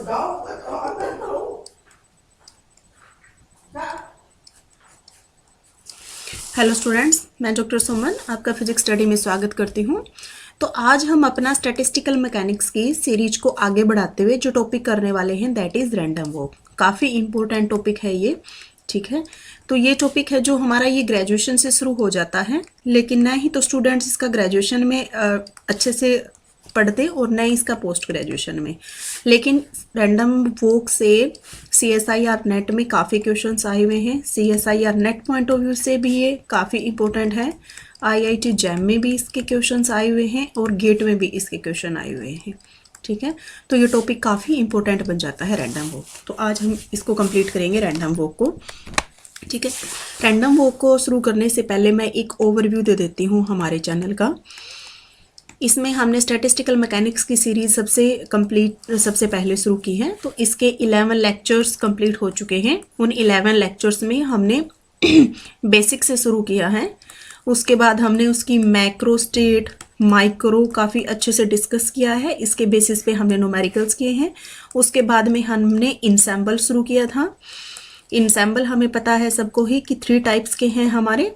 Hello students, मैं doctor सुमन आपका physics study में स्वागत करती हूँ। तो आज हम अपना स्टैटिस्टिकल मैकेनिक्स की सीरीज को आगे बढ़ाते हुए जो टॉपिक करने वाले हैं दैट इज़ रैंडम वॉक। काफ़ी इम्पोर्टेंट टॉपिक है ये, ठीक है। तो ये टॉपिक है जो हमारा ये ग्रेजुएशन से शुरू हो जाता है, लेकिन न ही तो स्टूडेंट्स इसका ग्रेजुएशन में अच्छे से पढ़ते और न ही इसका पोस्ट ग्रेजुएशन में। लेकिन रैंडम वॉक से CSIR नेट में काफ़ी क्वेश्चंस आए हुए हैं। CSIR net point of view से भी ये काफ़ी इम्पोर्टेंट है। IIT जैम में भी इसके क्वेश्चंस आए हुए हैं और गेट में भी इसके क्वेश्चन आए हुए हैं, ठीक है। तो ये टॉपिक काफ़ी इम्पोर्टेंट बन जाता है रैंडम वॉक। तो आज हम इसको कंप्लीट करेंगे रैंडम वॉक को, ठीक है। रैंडम वॉक को शुरू करने से पहले मैं एक ओवरव्यू दे देती हूँ हमारे चैनल का। इसमें हमने स्टैटिस्टिकल मैकेनिक्स की सीरीज़ सबसे पहले शुरू की है। तो इसके 11 लेक्चर्स कंप्लीट हो चुके हैं। उन 11 लेक्चर्स में हमने बेसिक से शुरू किया है। उसके बाद हमने उसकी मैक्रो, स्टेट, माइक्रो काफ़ी अच्छे से डिस्कस किया है। इसके बेसिस पे हमने न्यूमेरिकल्स किए हैं। उसके बाद में हमने इंसेंबल शुरू किया था। इंसेंबल हमें पता है सबको ही कि 3 टाइप्स के हैं हमारे।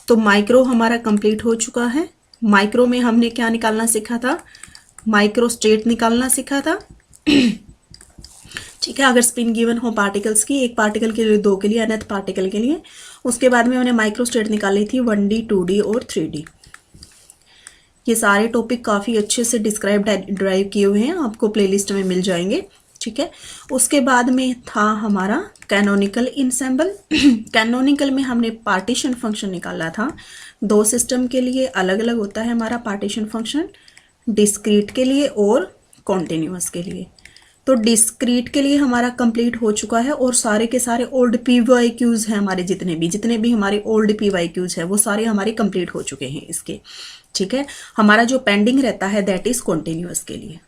तो माइक्रो हमारा कंप्लीट हो चुका है। माइक्रो में हमने क्या निकालना सीखा था? माइक्रो स्टेट निकालना सीखा था, ठीक है। अगर स्पिन गिवन हो पार्टिकल्स की, एक पार्टिकल के लिए, 2 के लिए, अनथ पार्टिकल के लिए। उसके बाद में हमने माइक्रो स्टेट निकाली थी 1D, 2D और 3D। ये सारे टॉपिक काफ़ी अच्छे से ड्राइव किए हुए हैं, आपको प्लेलिस्ट में मिल जाएंगे, ठीक है। उसके बाद में था हमारा कैनोनिकल इंसेंबल। कैनोनिकल में हमने पार्टीशन फंक्शन निकाला था। 2 सिस्टम के लिए अलग अलग होता है हमारा पार्टीशन फंक्शन, डिस्क्रीट के लिए और कॉन्टिन्यूअस के लिए। तो डिस्क्रीट के लिए हमारा कंप्लीट हो चुका है और सारे के सारे ओल्ड PYQs हैं हमारे, जितने भी हमारे ओल्ड PYQs है वो सारे हमारे कंप्लीट हो चुके हैं इसके, ठीक है। हमारा जो पेंडिंग रहता है दैट इज कॉन्टिन्यूअस के लिए,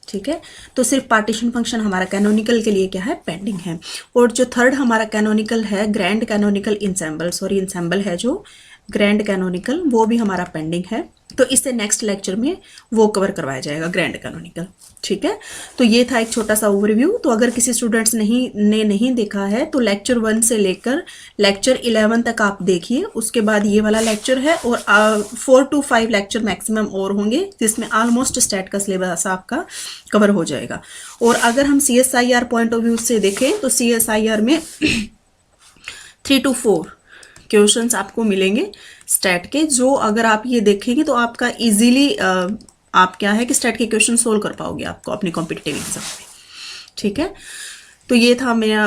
ठीक है। तो सिर्फ पार्टीशन फंक्शन हमारा कैनोनिकल के लिए क्या है, पेंडिंग है। और जो थर्ड हमारा कैनोनिकल है, ग्रैंड कैनोनिकल इंसेंबल है जो ग्रैंड कैनोनिकल, वो भी हमारा पेंडिंग है। तो इससे नेक्स्ट लेक्चर में वो कवर करवाया जाएगा, ग्रैंड कैनोनिकल, ठीक है। तो ये था एक छोटा सा ओवरव्यू। तो अगर किसी स्टूडेंट्स ने नहीं देखा है तो लेक्चर 1 से लेकर लेक्चर 11 तक आप देखिए। उसके बाद ये वाला लेक्चर है और 4 to 5 लेक्चर मैक्सिमम और होंगे, जिसमें ऑलमोस्ट स्टैट का सिलेबस आपका कवर हो जाएगा। और अगर हम CSIR पॉइंट ऑफ व्यू से देखें तो CSIR में 3 to 4 क्वेश्चंस आपको मिलेंगे स्टैट के, जो अगर आप ये देखेंगे तो आपका इजीली आप क्या है कि स्टैट के क्वेश्चन सोल्व कर पाओगे आपको अपने कॉम्पिटिटिव एग्जाम में, ठीक है। तो ये था मेरा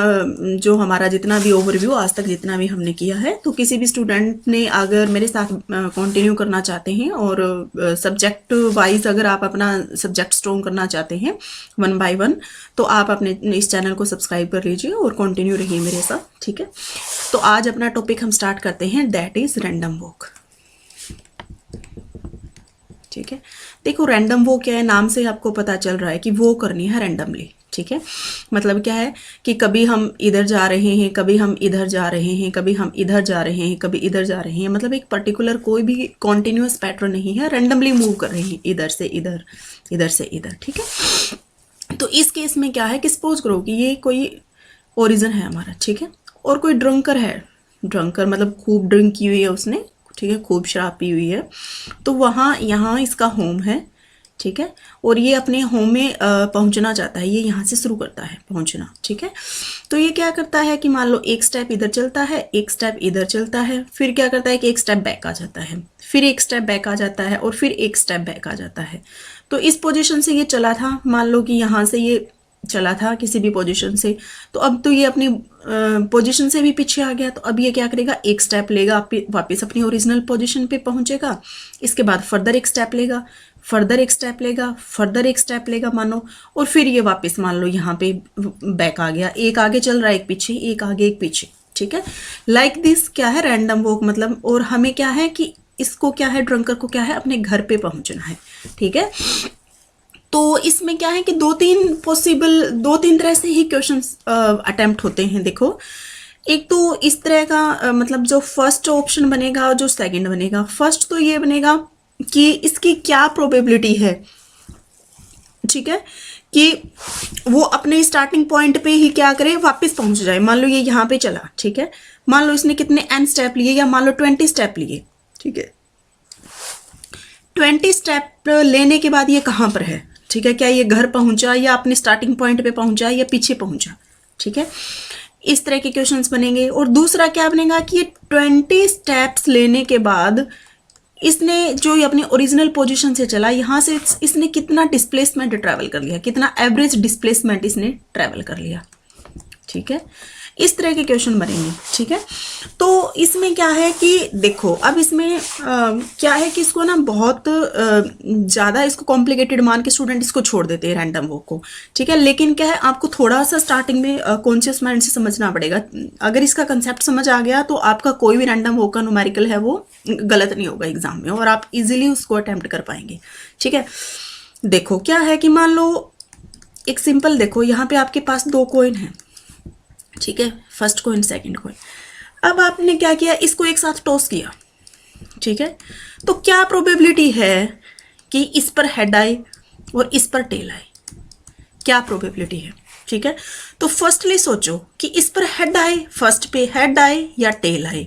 जो हमारा जितना भी ओवरव्यू आज तक जितना भी हमने किया है। तो किसी भी स्टूडेंट ने अगर मेरे साथ कंटिन्यू करना चाहते हैं और सब्जेक्ट वाइज अगर आप अपना सब्जेक्ट स्ट्रॉन्ग करना चाहते हैं 1 by 1, तो आप अपने इस चैनल को सब्सक्राइब कर लीजिए और कंटिन्यू रहिए मेरे साथ, ठीक है। तो आज अपना टॉपिक हम स्टार्ट करते हैं, दैट इज रैंडम वॉक, ठीक है। देखो रैंडम वॉक क्या है, नाम से आपको पता चल रहा है कि वो करनी है रैंडमली, ठीक है। मतलब क्या है कि कभी हम इधर जा रहे हैं, कभी हम इधर जा रहे हैं, कभी हम इधर जा रहे हैं, कभी इधर जा रहे हैं। मतलब एक पर्टिकुलर कोई भी कॉन्टिन्यूअस पैटर्न नहीं है, रैंडमली मूव कर रहे हैं इधर से इधर, इधर से इधर, ठीक है। तो इस केस में क्या है कि सपोज करो कि ये कोई ओरिजिन है हमारा, ठीक है। और कोई ड्रंकर है, ड्रंकर मतलब खूब ड्रिंक की हुई है उसने, ठीक है, खूब शराब पी हुई है। तो यहाँ इसका होम है, ठीक है। और ये अपने होम में पहुंचना चाहता है, ये यहाँ से शुरू करता है पहुंचना, ठीक है। तो ये क्या करता है कि मान लो एक स्टेप इधर चलता है, एक स्टेप इधर चलता है, फिर क्या करता है कि एक स्टेप बैक आ जाता है, फिर एक स्टेप बैक आ जाता है और फिर एक स्टेप बैक आ जाता है। तो इस पोजिशन से ये चला था, मान लो कि यहाँ से ये चला था किसी भी पोजीशन से, तो अब तो ये अपनी पोजीशन से भी पीछे आ गया। तो अब ये क्या करेगा, एक स्टेप लेगा, वापस अपनी ओरिजिनल पोजीशन पे पहुंचेगा। इसके बाद फर्दर एक स्टेप लेगा, फर्दर एक स्टेप लेगा, फर्दर एक स्टेप लेगा मानो, और फिर ये वापस मान लो यहाँ पे बैक आ गया। एक आगे चल रहा है, एक पीछे, एक आगे एक पीछे, ठीक है। लाइक दिस क्या है रैंडम वॉक मतलब। और हमें क्या है कि इसको क्या है, ड्रंकर को क्या है, अपने घर पे पहुंचना है, ठीक है। तो इसमें क्या है कि 2-3 तरह से ही क्वेश्चंस अटेम्प्ट होते हैं। देखो एक तो इस तरह का मतलब जो फर्स्ट ऑप्शन बनेगा और जो सेकंड बनेगा। फर्स्ट तो ये बनेगा कि इसकी क्या प्रोबेबिलिटी है, ठीक है, कि वो अपने स्टार्टिंग पॉइंट पे ही क्या करे, वापस पहुंच जाए। मान लो ये यहाँ पे चला, ठीक है, मान लो इसने कितने n स्टेप लिए, या मान लो 20 स्टेप लिए, ठीक है, 20 स्टेप लेने के बाद ये कहाँ पर है, ठीक है, क्या ये घर पहुंचा या अपने स्टार्टिंग पॉइंट पे पहुंचा या पीछे पहुंचा, ठीक है। इस तरह के क्वेश्चंस बनेंगे। और दूसरा क्या बनेगा कि ये 20 स्टेप्स लेने के बाद इसने जो ये अपनी ओरिजिनल पोजीशन से चला, यहाँ से इसने कितना डिस्प्लेसमेंट ट्रैवल कर लिया, कितना एवरेज डिस्प्लेसमेंट इसने ट्रैवल कर लिया, ठीक है। इस तरह के क्वेश्चन बनेंगे, ठीक है। तो इसमें क्या है कि देखो, अब इसमें क्या है कि इसको ना बहुत ज़्यादा इसको कॉम्प्लिकेटेड मान के स्टूडेंट इसको छोड़ देते हैं रैंडम वॉक को, ठीक है। लेकिन क्या है, आपको थोड़ा सा स्टार्टिंग में कॉन्शियस माइंड से समझना पड़ेगा। अगर इसका कंसेप्ट समझ आ गया तो आपका कोई भी रैंडम वॉक का न्यूमेरिकल है वो गलत नहीं होगा एग्जाम में, और आप इजीली उसको अटेम्प्ट कर पाएंगे, ठीक है। देखो क्या है कि मान लो एक सिंपल, देखो यहाँ पे आपके पास 2 कॉइन है, ठीक है, फर्स्ट कॉइन सेकंड कॉइन। अब आपने क्या किया, इसको एक साथ टॉस किया, ठीक है। तो क्या प्रोबेबिलिटी है कि इस पर हेड आए और इस पर टेल आए, क्या प्रोबेबिलिटी है, ठीक है। तो फर्स्टली सोचो कि इस पर हेड आए, फर्स्ट पे हेड आए या टेल आए,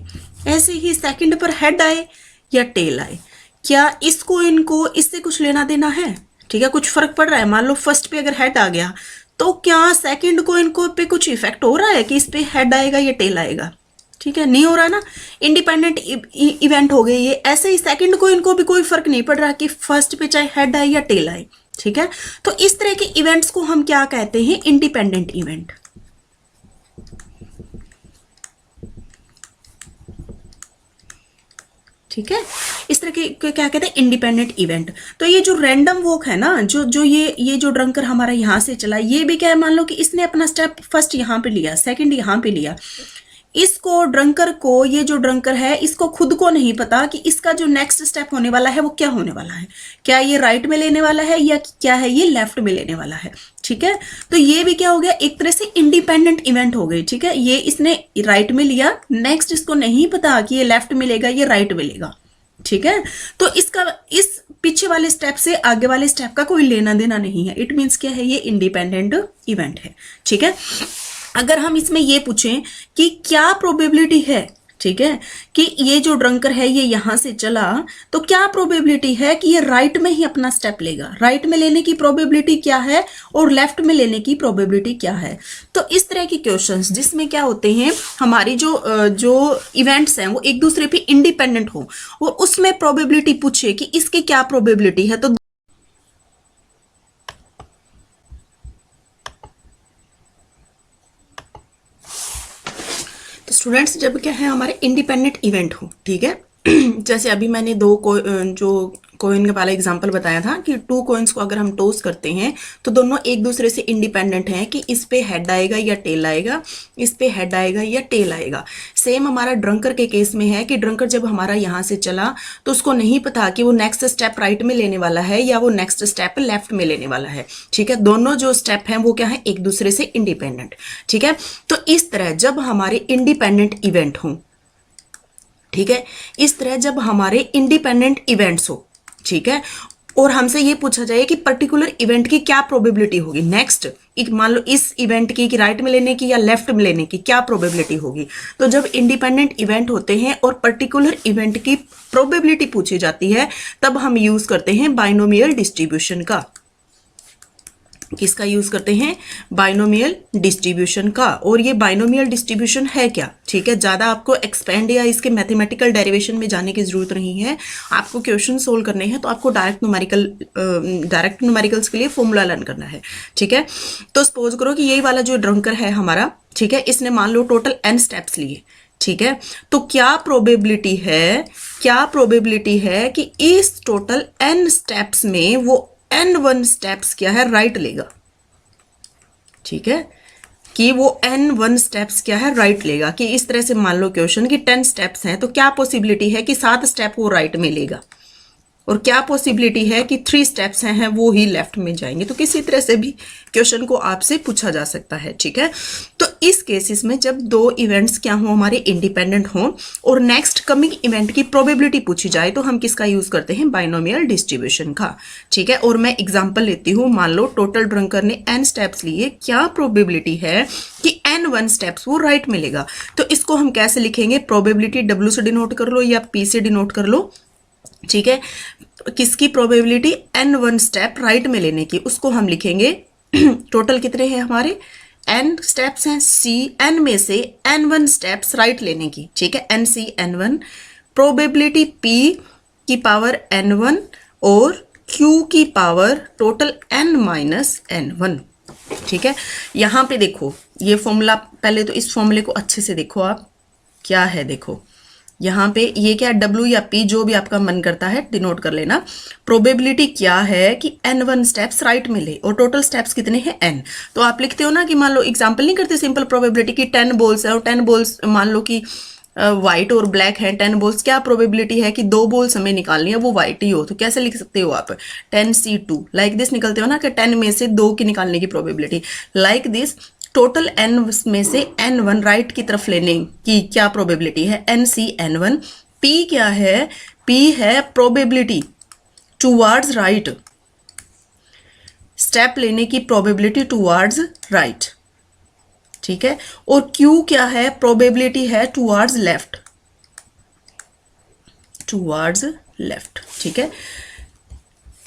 ऐसे ही सेकंड पर हेड आए या टेल आए, क्या इस कॉइन को इससे कुछ लेना देना है, ठीक है, कुछ फर्क पड़ रहा है। मान लो फर्स्ट पे अगर हेड आ गया तो क्या सेकंड कॉइन को पे कुछ इफेक्ट हो रहा है कि इस पे हेड आएगा या टेल आएगा, ठीक है, नहीं हो रहा ना, इंडिपेंडेंट इवेंट हो गए ये। ऐसे ही सेकंड कॉइन को भी कोई फर्क नहीं पड़ रहा कि फर्स्ट पे चाहे हेड आए या टेल आए, ठीक है। तो इस तरह के इवेंट्स को हम क्या कहते हैं, इंडिपेंडेंट इवेंट, ठीक है। इस तरह के क्या कहते हैं, इंडिपेंडेंट इवेंट। तो ये जो रैंडम वॉक है ना, जो ये जो ड्रंकर हमारा यहाँ से चला, ये भी क्या है, मान लो कि इसने अपना स्टेप फर्स्ट यहाँ पे लिया, सेकंड यहाँ पे लिया, इसको ड्रंकर को, ये जो ड्रंकर है इसको खुद को नहीं पता कि इसका जो नेक्स्ट स्टेप होने वाला है वो क्या होने वाला है, क्या ये राइट में लेने वाला है या क्या है ये लेफ्ट में लेने वाला है, ठीक है। तो ये भी क्या हो गया, एक तरह से इंडिपेंडेंट इवेंट हो गई, ठीक है। ये इसने राइट में लिया, नेक्स्ट इसको नहीं पता कि ये लेफ्ट में लेगा ये राइट में लेगा, ठीक है। तो इसका इस पीछे वाले स्टेप से आगे वाले स्टेप का कोई लेना देना नहीं है। इट मीन्स क्या है, ये इंडिपेंडेंट इवेंट है, ठीक है। अगर हम इसमें ये पूछें कि क्या प्रोबेबिलिटी है, ठीक है, कि ये जो ड्रंकर है ये यहां से चला, तो क्या प्रोबेबिलिटी है कि ये राइट में ही अपना स्टेप लेगा, राइट में लेने की प्रोबेबिलिटी क्या है और लेफ्ट में लेने की प्रोबेबिलिटी क्या है। तो इस तरह के क्वेश्चंस जिसमें क्या होते हैं, हमारी जो इवेंट्स हैं वो एक दूसरे पे इंडिपेंडेंट हो और उसमें प्रोबेबिलिटी पूछे कि इसकी क्या प्रोबेबिलिटी है। तो स्टूडेंट्स, जब क्या है हमारे इंडिपेंडेंट इवेंट हो, ठीक है, जैसे अभी मैंने जो कॉइन वाला एग्जांपल बताया था कि 2 कॉइन्स को अगर हम टॉस करते हैं तो दोनों एक दूसरे से इंडिपेंडेंट हैं कि इस पे हेड आएगा या टेल आएगा, इस पे हेड आएगा या टेल आएगा। सेम हमारा ड्रंकर के केस में है कि ड्रंकर जब हमारा यहाँ से चला तो उसको नहीं पता कि वो नेक्स्ट स्टेप राइट में लेने वाला है या वो नेक्स्ट स्टेप लेफ्ट में लेने वाला है, ठीक है। दोनों जो स्टेप हैं वो क्या है, एक दूसरे से इंडिपेंडेंट, ठीक है। तो इस तरह जब हमारे इंडिपेंडेंट इवेंट हो, ठीक है, इस तरह जब हमारे इंडिपेंडेंट इवेंट्स हो, ठीक है, और हमसे ये पूछा जाए कि पर्टिकुलर इवेंट की क्या प्रोबेबिलिटी होगी नेक्स्ट, मान लो इस इवेंट की कि राइट में लेने की या लेफ्ट में लेने की क्या प्रोबेबिलिटी होगी। तो जब इंडिपेंडेंट इवेंट होते हैं और पर्टिकुलर इवेंट की प्रोबेबिलिटी पूछी जाती है तब हम यूज करते हैं बाइनोमियल डिस्ट्रीब्यूशन का। किसका यूज करते हैं, बाइनोमियल डिस्ट्रीब्यूशन का। और ये बाइनोमियल डिस्ट्रीब्यूशन है क्या, ठीक है, ज्यादा आपको एक्सपेंड या इसके मैथमेटिकल डेरिवेशन में जाने की जरूरत नहीं है। आपको क्वेश्चन सोल्व करने हैं तो आपको डायरेक्ट न्यूमेरिकल्स के लिए फॉर्मूला लर्न करना है, ठीक है। तो सपोज करो कि यही वाला जो ड्रंकर है हमारा, ठीक है, इसने मान लो टोटल n स्टेप्स लिए, ठीक है। तो क्या प्रोबेबिलिटी है कि इस टोटल n स्टेप्स में वो n1 स्टेप्स क्या है, राइट लेगा, ठीक है, कि वो n1 स्टेप्स क्या है, राइट लेगा। कि इस तरह से मान लो क्वेश्चन कि 10 स्टेप्स हैं तो क्या पॉसिबिलिटी है कि 7 स्टेप वो राइट में लेगा और क्या पॉसिबिलिटी है कि 3 स्टेप्स हैं वो ही लेफ्ट में जाएंगे। तो किसी तरह से भी क्वेश्चन को आपसे पूछा जा सकता है, ठीक है। तो इस केसेस में जब दो इवेंट्स क्या हो हमारे इंडिपेंडेंट हों और नेक्स्ट कमिंग इवेंट की प्रोबेबिलिटी पूछी जाए तो हम किसका यूज करते हैं, बाइनोमियल डिस्ट्रीब्यूशन का। ठीक है, और मैं एग्जांपल लेती हूँ, मान लो टोटल ड्रंकर ने n स्टेप्स लिए, क्या प्रोबेबिलिटी है कि n1 स्टेप्स वो राइट मिलेगा। तो इसको हम कैसे लिखेंगे, प्रोबेबिलिटी w से डिनोट कर लो या p से डिनोट कर लो। ठीक है, किसकी प्रोबेबिलिटी, n1 स्टेप राइट में लेने की, उसको हम लिखेंगे टोटल कितने हैं हमारे n स्टेप्स हैं, n में से n1 स्टेप्स राइट लेने की। ठीक है, n1 प्रोबेबिलिटी p की पावर n1 और q की power total n minus n1। ठीक है, यहाँ पे देखो ये फॉर्मूला, पहले तो इस फॉर्मूले को अच्छे से देखो आप क्या है। देखो यहाँ पे ये क्या है, W या P जो भी आपका मन करता है डिनोट कर लेना। प्रोबेबिलिटी क्या है कि n1 स्टेप्स राइट मिले और टोटल स्टेप्स कितने हैं n। तो आप लिखते हो ना कि मान लो एग्जांपल नहीं करते सिंपल प्रोबेबिलिटी की 10 बॉल्स है और 10 बॉल्स मान लो कि वाइट और ब्लैक है, 10 बॉल्स, क्या प्रोबेबिलिटी है कि 2 बॉल्स हमें निकालनी है वो वाइट ही हो। तो कैसे लिख सकते हो आप, 10c2 लाइक दिस निकलते हो ना कि 10 में से 2 की निकालने की probability like this. Total n में से n1 राइट की तरफ लेने की क्या प्रोबेबिलिटी है, nc(n1). p क्या है, p है प्रोबेबिलिटी टुवर्ड्स राइट, स्टेप लेने की प्रोबेबिलिटी टुवर्ड्स राइट। ठीक है, और q क्या है, प्रोबेबिलिटी है टुवर्ड्स लेफ्ट, टुवर्ड्स लेफ्ट। ठीक है,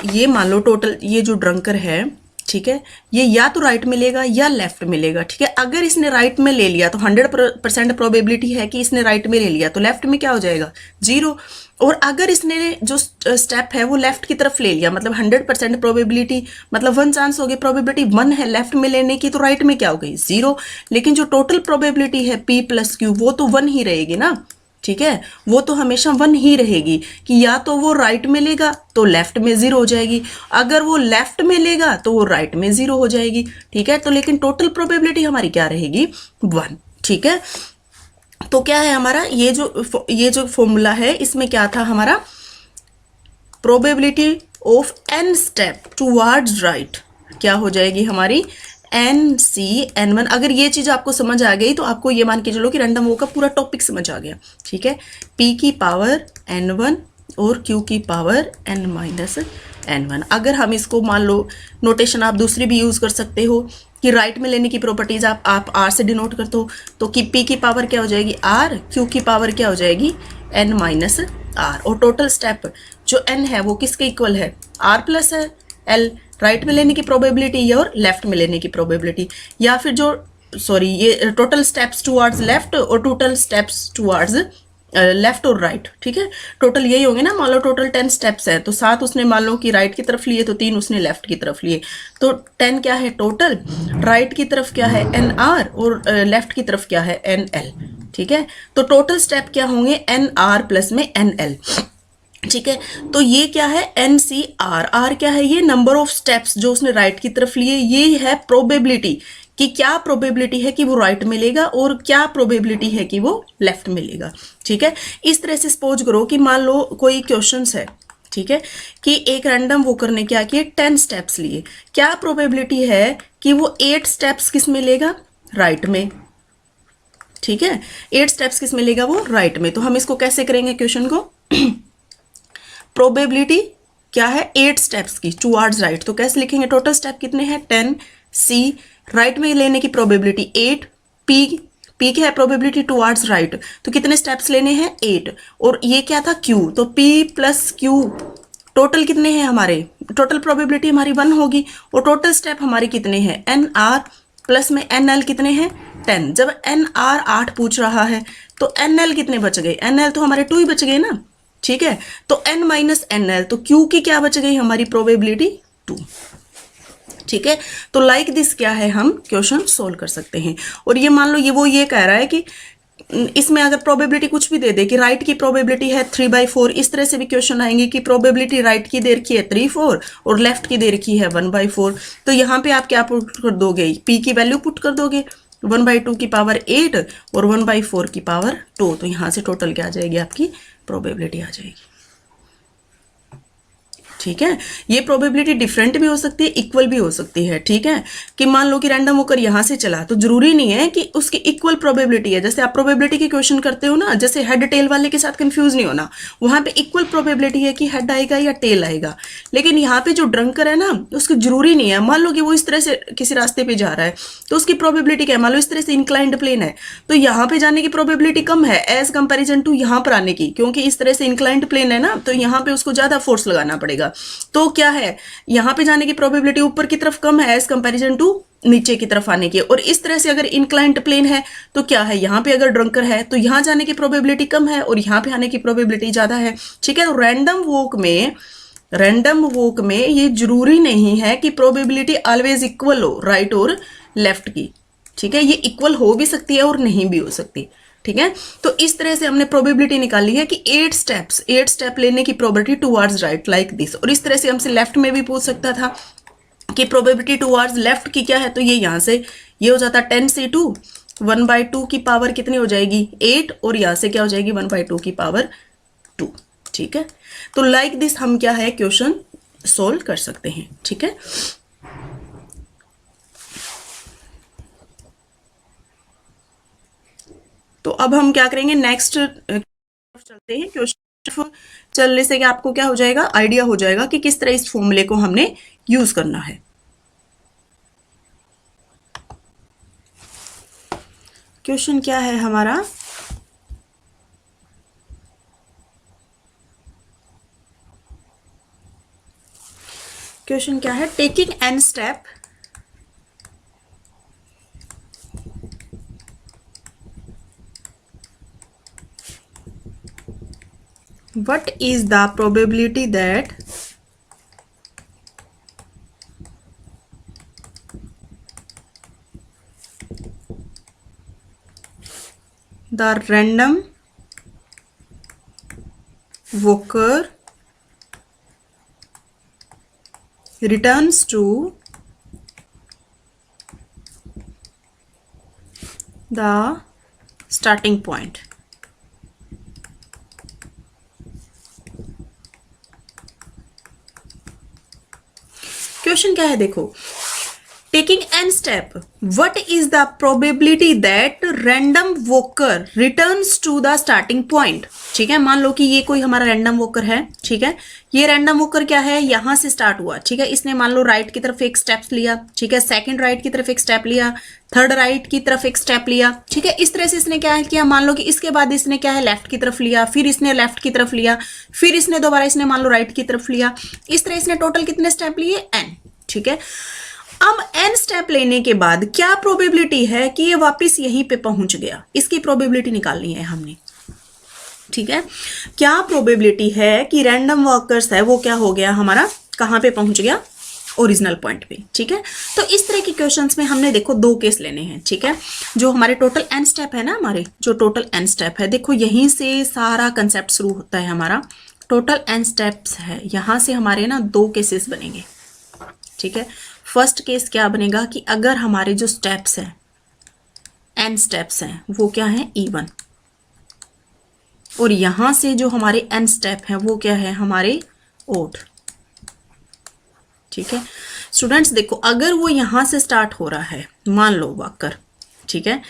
ये मान लो टोटल ये जो ड्रंकर है, ठीक है, ये या तो राइट मिलेगा या लेफ्ट मिलेगा। ठीक है, अगर इसने राइट में ले लिया तो 100% प्रोबेबिलिटी है कि इसने राइट में ले लिया, तो लेफ्ट में क्या हो जाएगा, 0। और अगर इसने जो स्टेप है वो लेफ्ट की तरफ ले लिया, मतलब 100% प्रोबेबिलिटी, मतलब 1 चांस हो गया, प्रोबेबिलिटी 1 है लेफ्ट में लेने की, तो राइट में क्या हो गई, 0। लेकिन जो टोटल प्रोबेबिलिटी है p + q वो तो 1 ही रहेगी ना। ठीक है, वो तो हमेशा 1 ही रहेगी कि या तो वो राइट में लेगा तो लेफ्ट में 0 हो जाएगी, अगर वो लेफ्ट में लेगा तो वो राइट में 0 हो जाएगी। ठीक है, तो लेकिन टोटल प्रोबेबिलिटी हमारी क्या रहेगी, 1। ठीक है, तो क्या है हमारा ये जो फॉर्मूला है, इसमें क्या था हमारा, probability of n step towards right क्या हो जाएगी हमारी, nc(n1). अगर ये चीज आपको समझ आ गई तो आपको ये मान के चलो कि रैंडम वॉक का पूरा टॉपिक समझ आ गया। ठीक है, p की पावर n1 और q की पावर n माइनस n1। अगर हम इसको मान लो नोटेशन आप दूसरी भी यूज कर सकते हो कि राइट में लेने की प्रॉपर्टीज आप r से डिनोट करते हो, तो कि p की पावर क्या हो जाएगी r, q की पावर क्या हो जाएगी n माइनस r, और टोटल स्टेप जो n है वो किसके इक्वल है, r प्लस है l, राइट में लेने की प्रोबेबिलिटी और लेफ्ट में लेने की प्रोबेबिलिटी, या फिर जो सॉरी ये टोटल स्टेप्स टुवर्ड्स लेफ्ट और टोटल स्टेप्स टुवर्ड्स लेफ्ट और राइट। ठीक है, टोटल यही होंगे ना, मान लो टोटल 10 स्टेप्स है तो 7 उसने मान लो कि राइट की तरफ लिए तो 3 उसने लेफ्ट की तरफ लिए, तो 10 क्या है टोटल, राइट की तरफ क्या है nr और लेफ्ट की तरफ क्या है nl। ठीक है, तो टोटल स्टेप क्या होंगे nr प्लस में nl। ठीक है, तो ये क्या है NCR, R क्या है, ये नंबर ऑफ स्टेप्स जो उसने राइट की तरफ लिए, ये है प्रोबेबिलिटी कि क्या प्रोबेबिलिटी है कि वो राइट मिलेगा और क्या प्रोबेबिलिटी है कि वो लेफ्ट मिलेगा। ठीक है, इस तरह से सपोज करो कि मान लो कोई क्वेश्चंस है, ठीक है, कि एक रैंडम वॉकर ने क्या किए 10 स्टेप्स लिए, क्या प्रोबेबिलिटी है कि वो 8 स्टेप्स किस में लेगा, राइट में। ठीक है, 8 स्टेप्स किस में लेगा, वो राइट में। तो हम इसको कैसे करेंगे क्वेश्चन को, प्रोबेबिलिटी क्या है 8 स्टेप्स की टुवर्ड्स राइट, तो कैसे लिखेंगे, टोटल स्टेप कितने हैं 10, c राइट में लेने की प्रोबेबिलिटी 8, p क्या है प्रोबेबिलिटी टुवर्ड्स राइट, तो कितने स्टेप्स लेने हैं 8, और ये क्या था q, तो p + q टोटल कितने हैं हमारे, टोटल प्रोबेबिलिटी हमारी 1 होगी, और टोटल स्टेप हमारे कितने हैं nr प्लस में nl कितने हैं 10। जब nr 8 पूछ रहा है तो nl कितने बच गए, nl तो हमारे 2 ही बच गए ना। ठीक है, तो n माइनस nl, तो q की क्या बच गई हमारी प्रोबेबिलिटी 2। ठीक है, तो लाइक दिस क्या है हम क्वेश्चन सोल्व कर सकते हैं। और ये मान लो ये कह रहा है कि इसमें अगर प्रोबेबिलिटी कुछ भी दे दे कि राइट की प्रोबेबिलिटी है 3/4, इस तरह से भी क्वेश्चन आएंगे कि प्रोबेबिलिटी राइट की दे रखी है 3/4 और लेफ्ट की दे रखी है 1/4। तो यहाँ पे आप क्या पुट कर दोगे, p की वैल्यू पुट कर दोगे 1/2 की पावर 8 और 1/4 की पावर 2, तो यहाँ से टोटल क्या आ जाएगी आपकी प्रोबेबिलिटी आ जाएगी। ठीक है, ये प्रोबेबिलिटी डिफरेंट भी हो सकती है, इक्वल भी हो सकती है। ठीक है, कि मान लो कि रैंडम होकर यहाँ से चला तो जरूरी नहीं है कि उसकी इक्वल प्रोबेबिलिटी है। जैसे आप प्रोबेबिलिटी के क्वेश्चन करते हो ना, जैसे हेड टेल वाले के साथ कंफ्यूज नहीं होना, वहां पे इक्वल प्रोबेबिलिटी है कि हेड आएगा या टेल आएगा। लेकिन यहाँ पे जो ड्रंकर है ना, उसकी जरूरी नहीं है। मान लो कि वो इस तरह से किसी रास्ते पे जा रहा है तो उसकी प्रोबेबिलिटी क्या है, मान लो इस तरह से इंक्लाइंड प्लेन है तो यहाँ पे जाने की प्रोबेबिलिटी कम है एज कंपेरिजन टू यहाँ पर आने की, क्योंकि इस तरह से इंक्लाइंड प्लेन है ना, तो यहाँ पे उसको ज्यादा फोर्स लगाना पड़ेगा। तो क्या है, यहाँ पे जाने की प्रोबेबिलिटी ऊपर की तरफ कम है एज कंपैरिजन टू नीचे की तरफ आने की। और इस तरह से अगर इंक्लाइंड प्लेन है तो क्या है, यहाँ पे अगर ड्रंकर है तो यहाँ जाने की प्रोबेबिलिटी कम है और यहाँ पे आने की प्रोबेबिलिटी ज्यादा है। ठीक है, तो रैंडम वॉक में ये जरूरी नहीं है कि प्रोबेबिलिटी ऑलवेज इक्वल हो राइट और लेफ्ट की। ठीक है, ये इक्वल हो भी सकती है और नहीं भी हो सकती। ठीक है, तो इस तरह से हमने प्रोबेबिलिटी निकाली है कि 8 स्टेप लेने की probability towards right like this. और इस तरह से हमसे लेफ्ट में भी पूछ सकता था कि प्रोबेबिलिटी टुवर्ड्स लेफ्ट की क्या है, तो ये यहाँ से ये हो जाता 10c2 1/2 की पावर कितनी हो जाएगी 8, और यहाँ से क्या हो जाएगी 1/2 की पावर 2। ठीक है, तो लाइक दिस हम क्या है क्वेश्चन सोल्व कर सकते हैं। ठीक है, तो अब हम क्या करेंगे, नेक्स्ट चलते हैं। क्वेश्चन चलने से आपको क्या हो जाएगा, आइडिया हो जाएगा कि किस तरह इस फॉर्मूले को हमने यूज करना है। क्वेश्चन क्या है हमारा, क्वेश्चन क्या है, taking an step what is the probability that the random walker returns to the starting point। Question क्या है, देखो, taking an step what is the probability that random walker returns to the starting point. ठीक है, मान लो कि ये कोई हमारा रैंडम वॉकर है। ठीक है, ये रैंडम वॉकर क्या है, यहां से स्टार्ट हुआ। ठीक है, इसने मान लो राइट की तरफ एक स्टेप लिया। ठीक है, सेकंड राइट की तरफ एक स्टेप लिया, थर्ड राइट की तरफ एक स्टेप लिया। ठीक है, इस तरह से इसने क्या है किया, मान लो कि इसके बाद इसने क्या है लेफ्ट की तरफ लिया, फिर इसने लेफ्ट की तरफ लिया, फिर इसने दोबारा इसने मान लो राइट की तरफ लिया। इस तरह इसने टोटल कितने स्टेप लिए, एन। ठीक है, अब एन स्टेप लेने के बाद क्या प्रोबेबिलिटी है कि ये वापस यहीं पे पहुंच गया, इसकी प्रोबेबिलिटी निकालनी है हमने। ठीक है, क्या प्रोबेबिलिटी है कि रैंडम वॉकर्स है वो क्या हो गया हमारा, कहां पे पहुंच गया, ओरिजिनल पॉइंट पे। ठीक है, तो इस तरह के क्वेश्चंस में हमने देखो 2 केस लेने हैं। ठीक है, जो हमारे टोटल एन स्टेप है ना, हमारे जो टोटल एन स्टेप है, देखो यहीं से सारा कंसेप्ट शुरू होता है हमारा। टोटल एन स्टेप्स है, यहां से हमारे ना 2 केसेस बनेंगे। ठीक है, फर्स्ट केस क्या बनेगा कि अगर हमारे जो स्टेप्स हैं, एन स्टेप्स हैं, वो क्या है E1, और यहां से जो हमारे एन स्टेप हैं वो क्या है हमारे ओड। ठीक है स्टूडेंट्स, देखो अगर वो यहां से स्टार्ट हो रहा है, मान लो वॉकर, ठीक है,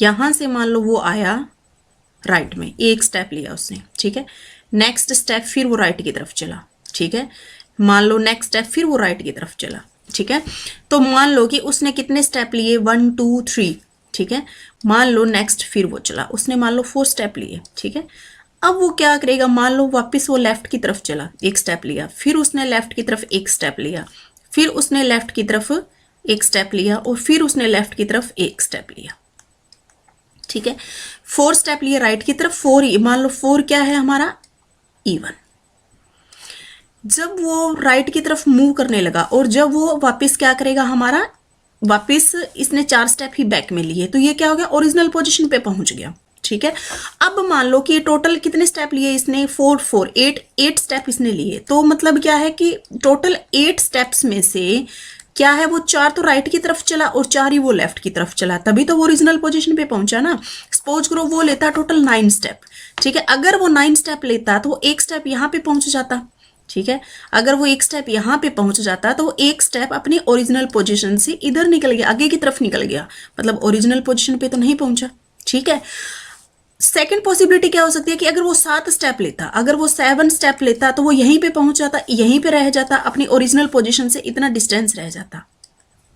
यहां से मान लो वो आया राइट में, एक स्टेप लिया उसने। ठीक है, नेक्स्ट स्टेप फिर वो राइट की तरफ चला। ठीक है, मान लो नेक्स्ट स्टेप फिर वो राइट की तरफ चला। ठीक है, तो मान लो कि उसने कितने स्टेप लिए, 1 2 3। ठीक है, मान लो नेक्स्ट फिर वो चला, उसने मान लो 4 स्टेप लिए। ठीक है, अब वो क्या करेगा, मान लो वापस वो लेफ्ट की तरफ चला, एक स्टेप लिया, फिर उसने लेफ्ट की तरफ एक स्टेप लिया, फिर उसने लेफ्ट की तरफ एक स्टेप लिया, और फिर उसने लेफ्ट की तरफ एक स्टेप लिया। ठीक है, 4 स्टेप लिए राइट की तरफ, 4, मान लो 4 क्या है हमारा E1। जब वो राइट की तरफ मूव करने लगा और जब वो वापस क्या करेगा हमारा, वापस इसने 4 स्टेप ही बैक में लिए, तो ये क्या हो गया, ओरिजिनल पोजीशन पे पहुंच गया। ठीक है, अब मान लो कि टोटल कितने स्टेप लिए इसने, 4 4 8 स्टेप इसने लिए। तो मतलब क्या है कि टोटल 8 स्टेप्स में से क्या है, वो 4 तो राइट की तरफ चला और 4 ही वो लेफ्ट की तरफ चला, तभी तो वो ओरिजिनल पोजीशन पे पहुंचा ना। सपोज करो वो लेता टोटल 9 स्टेप। ठीक है, अगर वो 9 स्टेप लेता तो वो एक स्टेप यहाँ पे पहुंच जाता। ठीक है। अगर वो एक स्टेप यहाँ पे पहुंच जाता तो वो एक स्टेप अपनी ओरिजिनल पोजीशन से इधर निकल गया, आगे की तरफ निकल गया, मतलब ओरिजिनल पोजीशन पे तो नहीं पहुंचा। ठीक है। सेकंड पॉसिबिलिटी क्या हो सकती है कि अगर वो 7 स्टेप लेता, अगर वो 7 स्टेप लेता तो वो यहीं पे पहुंच जाता, यहीं पे रह जाता, अपनी ओरिजिनल पोजीशन से इतना डिस्टेंस रह जाता।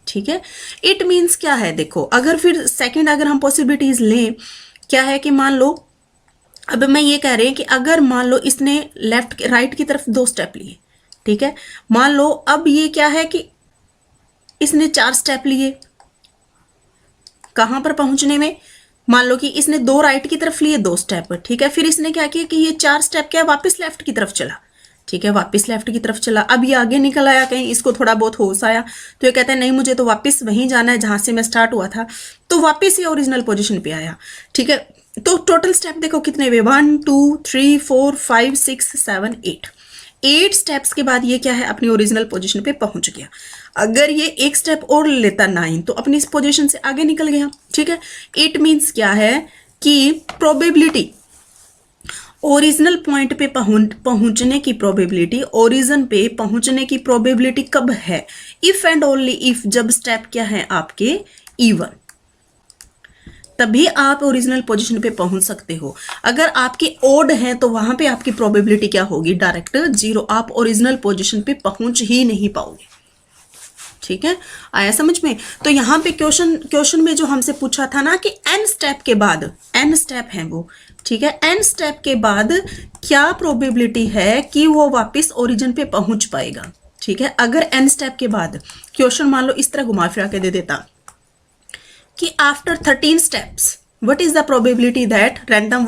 ठीक है। इट मीन्स क्या है, देखो अगर फिर सेकंड अगर हम पॉसिबिलिटीज लें, क्या है कि मान लो अब मैं ये कह रही हूँ कि अगर मान लो इसने लेफ्ट राइट की तरफ 2 स्टेप लिए, ठीक है, मान लो अब ये क्या है कि इसने 4 स्टेप लिए कहां पर पहुंचने में, मान लो कि इसने 2 राइट की तरफ लिए 2 स्टेप, ठीक है, फिर इसने क्या किया कि ये 4 स्टेप क्या वापस लेफ्ट की तरफ चला, ठीक है, वापस लेफ्ट की तरफ चला। अब ये आगे निकल आया, कहीं इसको थोड़ा बहुत होश आया तो ये कहता है नहीं मुझे तो वापस वहीं जाना है जहां से मैं स्टार्ट हुआ था, तो वापस ये ओरिजिनल पोजीशन पे आया। ठीक है। तो टोटल स्टेप देखो कितने हुए, 1 2 3 4 5 6 7 8 स्टेप्स के बाद ये क्या है अपनी ओरिजिनल पोजीशन पे पहुंच गया। अगर ये एक स्टेप और लेता 9 तो अपनी इस पोजीशन से आगे निकल गया। ठीक है। इट मीन्स क्या है कि प्रोबेबिलिटी ओरिजिनल पॉइंट पे पहुंचने की प्रोबेबिलिटी, ओरिजिन पे पहुंचने की प्रोबेबिलिटी कब है, इफ एंड ओनली इफ, जब स्टेप क्या है आपके इवन, तभी आप ओरिजिनल पोजीशन पे पहुंच सकते हो। अगर आपके ओड है तो वहां पे आपकी प्रोबेबिलिटी क्या होगी, डायरेक्ट 0, आप ओरिजिनल पोजीशन पे पहुंच ही नहीं पाओगे। ठीक है, आया समझ में। तो यहाँ पे क्वेश्चन में जो हमसे पूछा था ना कि n स्टेप के बाद, n स्टेप है वो, ठीक है, n स्टेप के बाद क्या प्रोबेबिलिटी है कि वो वापस ओरिजिन पे पहुंच पाएगा। ठीक है। अगर n स्टेप के बाद क्वेश्चन मान लो इस तरह घुमा फिरा के दे देता कि after 13 steps what is the probability that random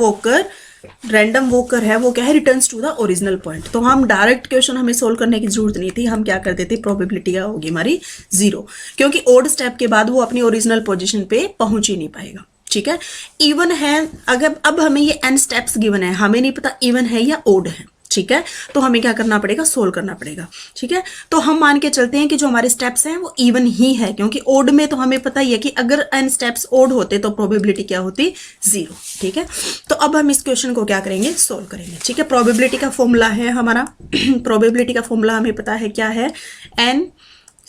walker है वो क्या है returns to the original point, तो हम डायरेक्ट क्वेश्चन हमें सोल्व करने की जरूरत नहीं थी, हम क्या कर देते, प्रोबेबिलिटी क्या होगी हमारी 0, क्योंकि ओड स्टेप के बाद वो अपनी ओरिजिनल पोजीशन पे पहुंच ही नहीं पाएगा। ठीक है। इवन है, अगर अब हमें ये n स्टेप्स गिवन है, हमें नहीं पता इवन है या ओड है, ठीक है, तो हमें क्या करना पड़ेगा, सोल्व करना पड़ेगा। ठीक है। तो हम मान के चलते हैं कि जो हमारे स्टेप्स हैं वो इवन ही है, क्योंकि ओड में तो हमें पता ही है कि अगर n स्टेप्स ओड होते तो प्रोबेबिलिटी क्या होती, 0। ठीक है। तो अब हम इस क्वेश्चन को क्या करेंगे, सोल्व करेंगे। ठीक है। प्रोबेबिलिटी का फॉर्मूला है हमारा प्रोबेबिलिटी का फॉर्मूला हमें पता है क्या है, n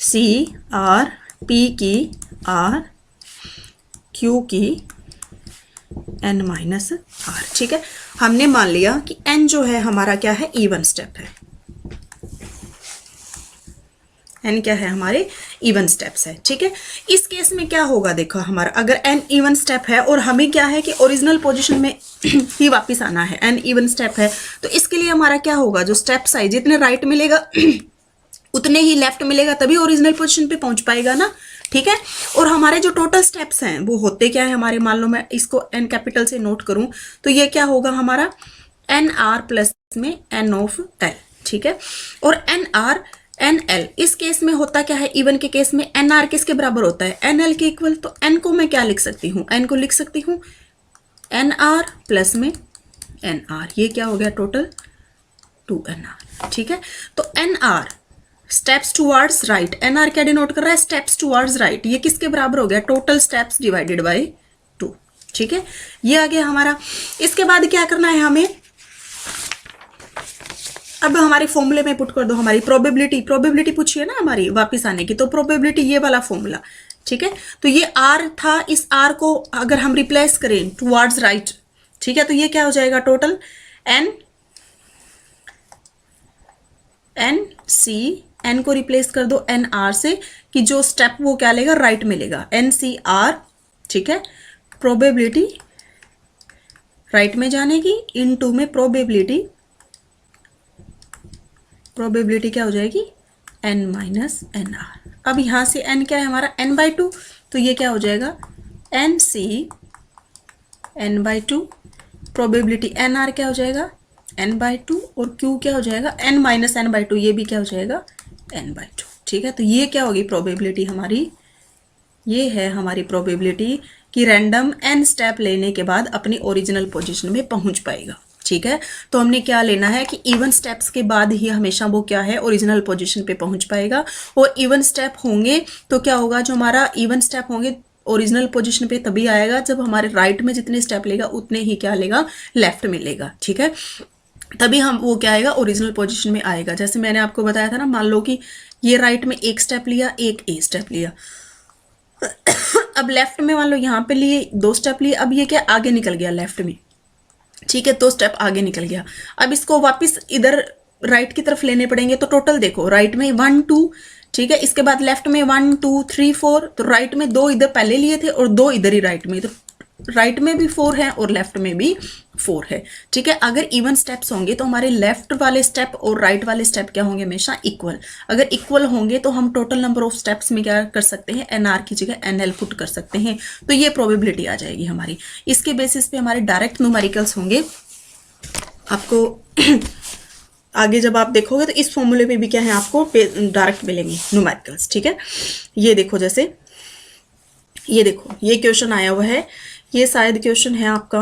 c r p की r q की n माइनस r। ठीक है। हमने मान लिया कि n जो है हमारा क्या है, इवन स्टेप है, n क्या है हमारे इवन स्टेप्स है। ठीक है। इस केस में क्या होगा, देखो हमारा अगर n इवन स्टेप है और हमें क्या है कि ओरिजिनल पोजीशन में ही वापस आना है, n इवन स्टेप है, तो इसके लिए हमारा क्या होगा, जो स्टेप साइज जितने राइट मिलेगा उतने ही लेफ्ट मिलेगा, तभी ओरिजिनल पोजीशन पे पहुंच पाएगा ना। ठीक है। और हमारे जो टोटल स्टेप्स हैं वो होते क्या है हमारे, मान लो मैं इसको n कैपिटल से नोट करूं तो ये क्या होगा हमारा एन आर प्लस में n ऑफ l। ठीक है। और एन आर एन एल इस केस में होता क्या है, इवन के केस में एन आर किसके बराबर होता है, एन एल के इक्वल। तो n को मैं क्या लिख सकती हूँ, n को लिख सकती हूँ एन आर प्लस में एन आर, ये क्या हो गया टोटल 2nr। ठीक है। तो N R steps towards right, N R क्या डिनोट कर रहा है, स्टेप्स टुवर्ड्स राइट, ये किसके बराबर हो गया, टोटल स्टेप्स डिवाइडेड बाय 2। ठीक है। ये आ गया हमारा। इसके बाद क्या करना है हमें, अब हमारे फॉर्मूले में पुट कर दो हमारी प्रोबेबिलिटी पूछी है ना हमारी वापस आने की, तो प्रोबेबिलिटी ये वाला फॉर्मूला। ठीक है। तो ये r था, इस r को अगर हम रिप्लेस करें टुवर्ड्स राइट, ठीक है, तो ये क्या हो जाएगा टोटल एन सी, एन को रिप्लेस कर दो एन आर से, कि जो स्टेप वो क्या लेगा, राइट में लेगा, एन सी आर। ठीक है। प्रोबेबिलिटी राइट में जाने की इन टू में प्रोबेबिलिटी क्या हो जाएगी, n माइनस एन आर। अब यहां से n क्या है हमारा n/2, तो ये क्या हो जाएगा N C n/2, probability N R क्या हो जाएगा n/2, और q क्या हो जाएगा n माइनस n/2, ये भी क्या हो जाएगा n/2। ठीक है। तो ये क्या होगी प्रोबेबिलिटी हमारी, ये है हमारी प्रोबेबिलिटी कि रैंडम n स्टेप लेने के बाद अपनी ओरिजिनल पोजीशन में पहुंच पाएगा। ठीक है। तो हमने क्या लेना है कि इवन स्टेप्स के बाद ही हमेशा वो क्या है ओरिजिनल पोजीशन पे पहुंच पाएगा, और इवन स्टेप होंगे तो क्या होगा, जो हमारा इवन स्टेप होंगे ओरिजिनल पोजीशन पे तभी आएगा जब हमारे राइट में जितने स्टेप लेगा उतने ही क्या लेगा, लेफ्ट में लेगा। ठीक है। तभी हम वो क्या आएगा, ओरिजिनल पोजीशन में आएगा। जैसे मैंने आपको बताया था ना, मान लो कि ये राइट में एक स्टेप लिया, एक ए स्टेप लिया, अब लेफ्ट में मान लो यहाँ पे लिए 2 स्टेप लिए, अब ये क्या आगे निकल गया लेफ्ट में, ठीक है, 2 स्टेप आगे निकल गया। अब इसको वापस इधर राइट की तरफ लेने पड़ेंगे, तो टोटल देखो राइट में 1 2, ठीक है, इसके बाद लेफ्ट में 1 2 3 4, तो राइट में 2 इधर पहले लिए थे और 2 इधर ही राइट में, तो राइट में भी 4 है और लेफ्ट में भी 4 है, ठीक है। अगर इवन स्टेप्स होंगे तो हमारे लेफ्ट वाले स्टेप और राइट वाले स्टेप क्या होंगे, हमेशा इक्वल। अगर इक्वल होंगे तो हम टोटल नंबर ऑफ स्टेप्स में क्या कर सकते हैं, एनआर की जगह एनएल पुट कर सकते हैं, तो ये प्रोबेबिलिटी आ जाएगी हमारी। इसके बेसिस पे हमारे डायरेक्ट न्यूमेरिकल्स होंगे। आपको आगे जब आप देखोगे तो इस फॉर्मूले पे भी क्या है, आपको डायरेक्ट मिलेंगे न्यूमेरिकल्स, ठीक है। ये देखो, जैसे ये देखो, ये क्वेश्चन आया हुआ है, ये शायद क्वेश्चन है आपका,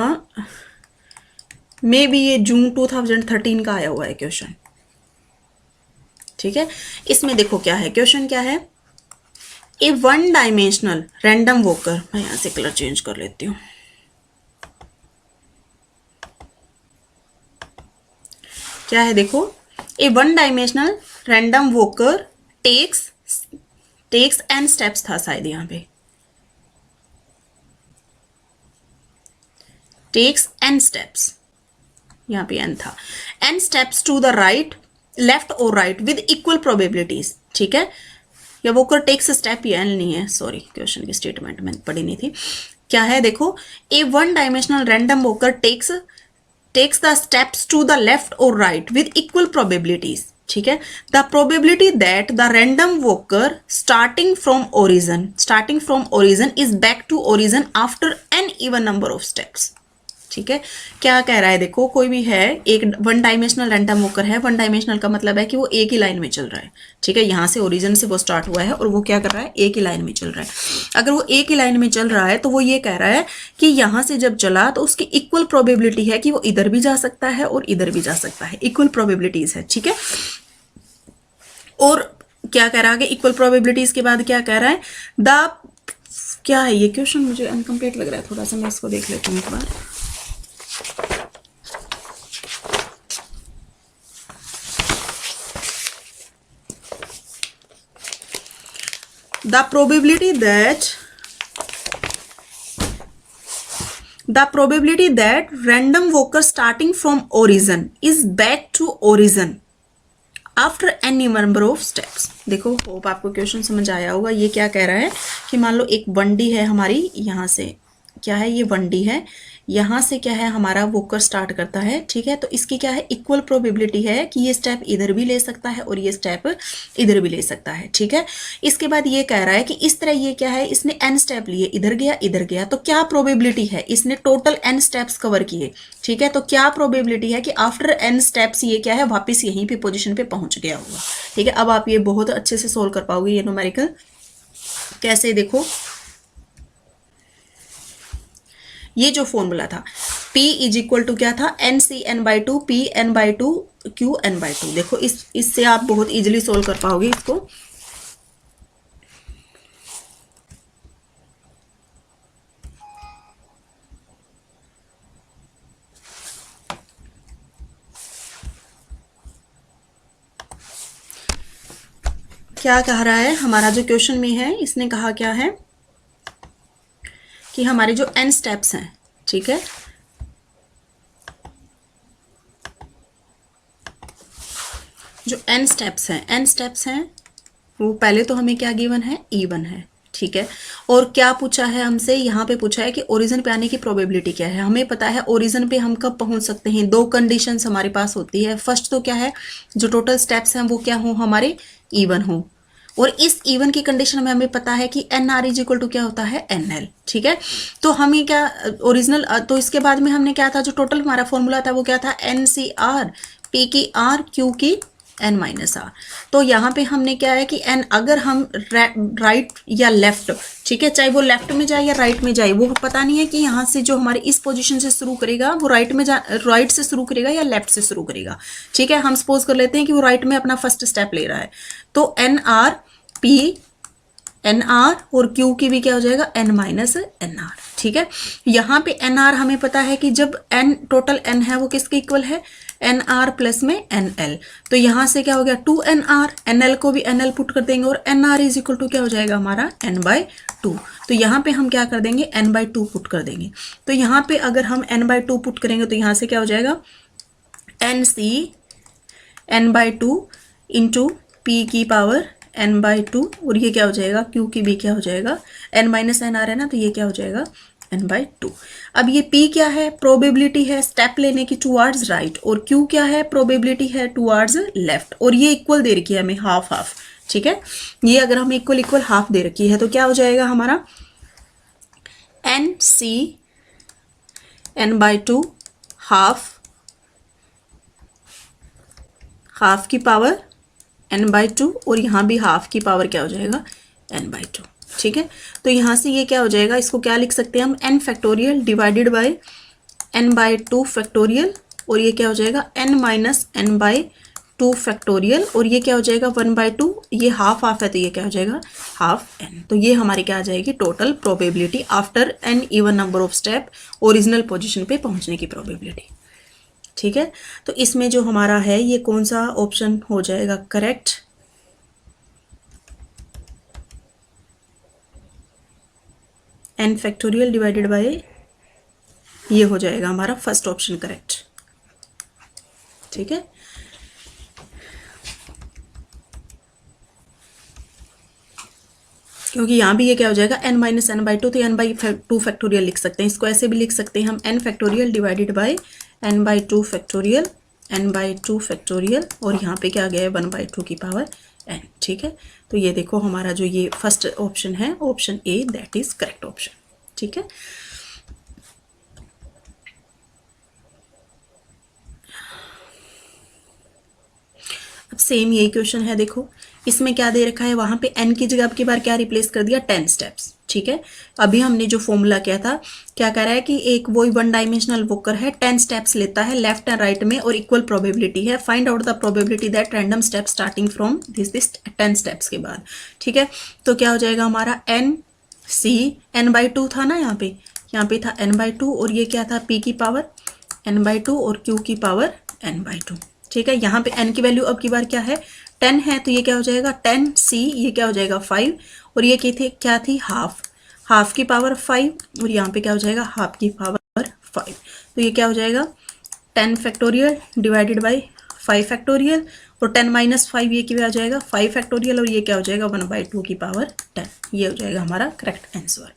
मे बी ये जून 2013 का आया हुआ है क्वेश्चन, ठीक है। इसमें देखो क्या है, क्वेश्चन क्या है, ए 1 डायमेंशनल रैंडम वॉकर, मैं यहां से कलर चेंज कर लेती हूँ। क्या है देखो, a 1 dimensional random walker takes N steps था शायद यहाँ पे, टेक्स एन स्टेप्स, यहाँ पे एन था, N steps to the right, left और राइट विद इक्वल प्रोबेबिलिटीज, ठीक है। या वॉकर टेक्स स्टेप, ये एन नहीं है, सॉरी, क्वेश्चन की स्टेटमेंट मैंने पढ़ी नहीं थी। क्या है देखो, a 1 dimensional random walker takes the steps to the left और राइट विद इक्वल प्रोबेबिलिटीज, ठीक है। The probability that the random walker starting from origin is back to origin after an even number of steps, ठीक है। क्या कह रहा है देखो, कोई भी है, एक 1 डायमेंशनल रैंडम वॉकर है, 1 डायमेंशनल का मतलब है कि वो एक ही लाइन में चल रहा है, ठीक है। यहाँ से ओरिजिन से वो स्टार्ट हुआ है और वो क्या कर रहा है, एक ही लाइन में चल रहा है। अगर वो एक ही लाइन में चल रहा है तो वो ये कह रहा है कि यहाँ से जब चला तो उसकी इक्वल प्रोबेबिलिटी है कि वो इधर भी जा सकता है और इधर भी जा सकता है, इक्वल प्रोबेबिलिटीज है, ठीक है। और क्या कह रहा है, इक्वल प्रोबेबिलिटीज के बाद क्या कह रहा है, द, क्या है ये क्वेश्चन मुझे अनकम्प्लीट लग रहा है थोड़ा सा, मैं इसको देख लेती हूँ एक बार। The probability that random walker starting from origin is back to origin after any number of steps. देखो, होप आपको क्वेश्चन समझ आया होगा। ये क्या कह रहा है कि मान लो एक 1D है हमारी, यहाँ से क्या है, ये 1D है, यहाँ से क्या है हमारा वॉकर स्टार्ट करता है, ठीक है। तो इसकी क्या है, इक्वल प्रोबेबिलिटी है कि ये स्टेप इधर भी ले सकता है और ये स्टेप इधर भी ले सकता है, ठीक है। इसके बाद ये कह रहा है कि इस तरह ये क्या है, इसने n स्टेप लिए, इधर गया, तो क्या प्रोबेबिलिटी है, इसने टोटल n स्टेप्स कवर किए, ठीक है। तो क्या प्रोबेबिलिटी है कि आफ्टर n स्टेप्स ये क्या है, वापस यहीं पे पोजीशन पे पहुंच गया होगा, ठीक है। अब आप ये बहुत अच्छे से सोल्व कर पाओगे ये न्यूमेरिकल। कैसे, देखो, ये जो फॉर्मूला था P इज इक्वल टू क्या था, NC(n/2), P(n/2), Q(n/2). देखो, इससे आप बहुत इजीली सोल्व कर पाओगे इसको। क्या कह रहा है, हमारा जो क्वेश्चन में है, इसने कहा क्या है कि हमारे जो n स्टेप्स हैं, ठीक है, जो n स्टेप्स हैं वो पहले तो हमें क्या गिवन है, E1 है, ठीक है। और क्या पूछा है हमसे, यहाँ पे पूछा है कि ओरिजिन पे आने की प्रोबेबिलिटी क्या है। हमें पता है ओरिजिन पे हम कब पहुंच सकते हैं, 2 कंडीशंस हमारे पास होती है। फर्स्ट तो क्या है, जो टोटल स्टेप्स हैं वो क्या हो, हमारे E1 हो, और इस इवन की कंडीशन में हमें पता है कि N R is equal to क्या होता है, NL, ठीक है। तो हमें क्या ओरिजिनल, तो इसके बाद में हमने क्या था, जो टोटल हमारा फॉर्मूला था वो क्या था, NCR, P की R, Q की N-R। तो यहाँ पे हमने क्या है कि N, अगर हम राइट या लेफ्ट, ठीक है, चाहे वो लेफ्ट में जाए या राइट में जाए, वो पता नहीं है कि यहाँ से जो हमारे इस पोजीशन से शुरू करेगा वो राइट से शुरू करेगा या लेफ्ट से शुरू करेगा, ठीक है। हम सपोज कर लेते हैं कि वो राइट में अपना फर्स्ट स्टेप ले रहा है, तो NR, P, NR और Q की भी क्या हो जाएगा, N-NR, ठीक है। यहाँ पे NR हमें पता है कि जब N, टोटल N है वो किसके इक्वल है, एन आर प्लस में एन एल, तो यहाँ से क्या हो गया 2nr, एन एल को भी एन एल पुट कर देंगे और N R is equal to क्या हो जाएगा हमारा n/2। तो यहाँ पे हम क्या कर देंगे n/2 पुट कर देंगे। तो यहाँ पे अगर हम n/2 पुट करेंगे तो यहाँ से क्या हो जाएगा NC n/2 इंटू पी की पावर n/2, और ये क्या हो जाएगा Q की भी क्या हो जाएगा n माइनस एन आ रहा है ना, तो ये क्या हो जाएगा n/2। अब ये P क्या है, प्रोबेबिलिटी है स्टेप लेने की टुवर्ड्स राइट, और Q क्या है, प्रोबेबिलिटी है टुवर्ड्स लेफ्ट, और ये इक्वल दे रखी है हमें हाफ हाफ। ठीक है, ये अगर हमें इक्वल इक्वल हाफ दे रखी है तो क्या हो जाएगा हमारा NC n/2 हाफ, हाफ की पावर n/2, और यहाँ भी हाफ की पावर क्या हो जाएगा n/2। ठीक है, तो यहाँ से ये क्या हो जाएगा, इसको क्या लिख सकते हैं हम n factorial divided by n/2 factorial, और ये क्या हो जाएगा n माइनस n/2 फैक्टोरियल, और ये क्या हो जाएगा 1/2, ये हाफ हाफ है तो ये क्या हो जाएगा हाफ n। तो ये हमारी क्या आ जाएगी total probability after n even number of step original position पे पहुंचने की प्रोबेबिलिटी। ठीक है, तो इसमें जो हमारा है ये कौन सा ऑप्शन हो जाएगा correct, n factorial divided by, ये हो जाएगा हमारा फर्स्ट ऑप्शन करेक्ट। ठीक है, क्योंकि यहाँ भी ये क्या हो जाएगा n माइनस n/2, तो n/2 फैक्टोरियल लिख सकते हैं, इसको ऐसे भी लिख सकते हैं हम n factorial divided by n/2 factorial, n/2 factorial, और यहाँ पे क्या गया है 1/2 की पावर n। ठीक है, तो ये देखो हमारा जो ये फर्स्ट ऑप्शन है option A that is correct option. ठीक है, अब सेम यही क्वेश्चन है, देखो इसमें क्या दे रखा है, वहां पे n की जगह अब की बार क्या रिप्लेस कर दिया 10 स्टेप्स। ठीक है, अभी हमने जो फॉर्मूला किया था क्या कह रहा है कि एक वही वन डायमेंशनल वॉकर है 10 स्टेप्स लेता है लेफ्ट एंड राइट में और इक्वल प्रोबेबिलिटी है, find out the probability that random step starting from this 10 steps के बाद। ठीक है, तो क्या हो जाएगा हमारा NC n/2 था ना, यहाँ पे था n/2, और ये क्या था P की पावर n/2 और Q की पावर n/2। ठीक है, यहाँ पे n की वैल्यू अब की बार क्या है 10 है, तो ये क्या हो जाएगा 10C, ये क्या हो जाएगा 5, और ये क्या थी हाफ की पावर 5, और यहाँ पे क्या हो जाएगा हाफ की पावर 5, तो ये क्या हो जाएगा 10 फैक्टोरियल डिवाइडेड बाय 5 फैक्टोरियल, और 10 माइनस 5 ये क्या हो जाएगा 5 फैक्टोरियल, और ये क्या हो जाएगा 1/2 की पावर 10। ये हो जाएगा हमारा करेक्ट आंसर।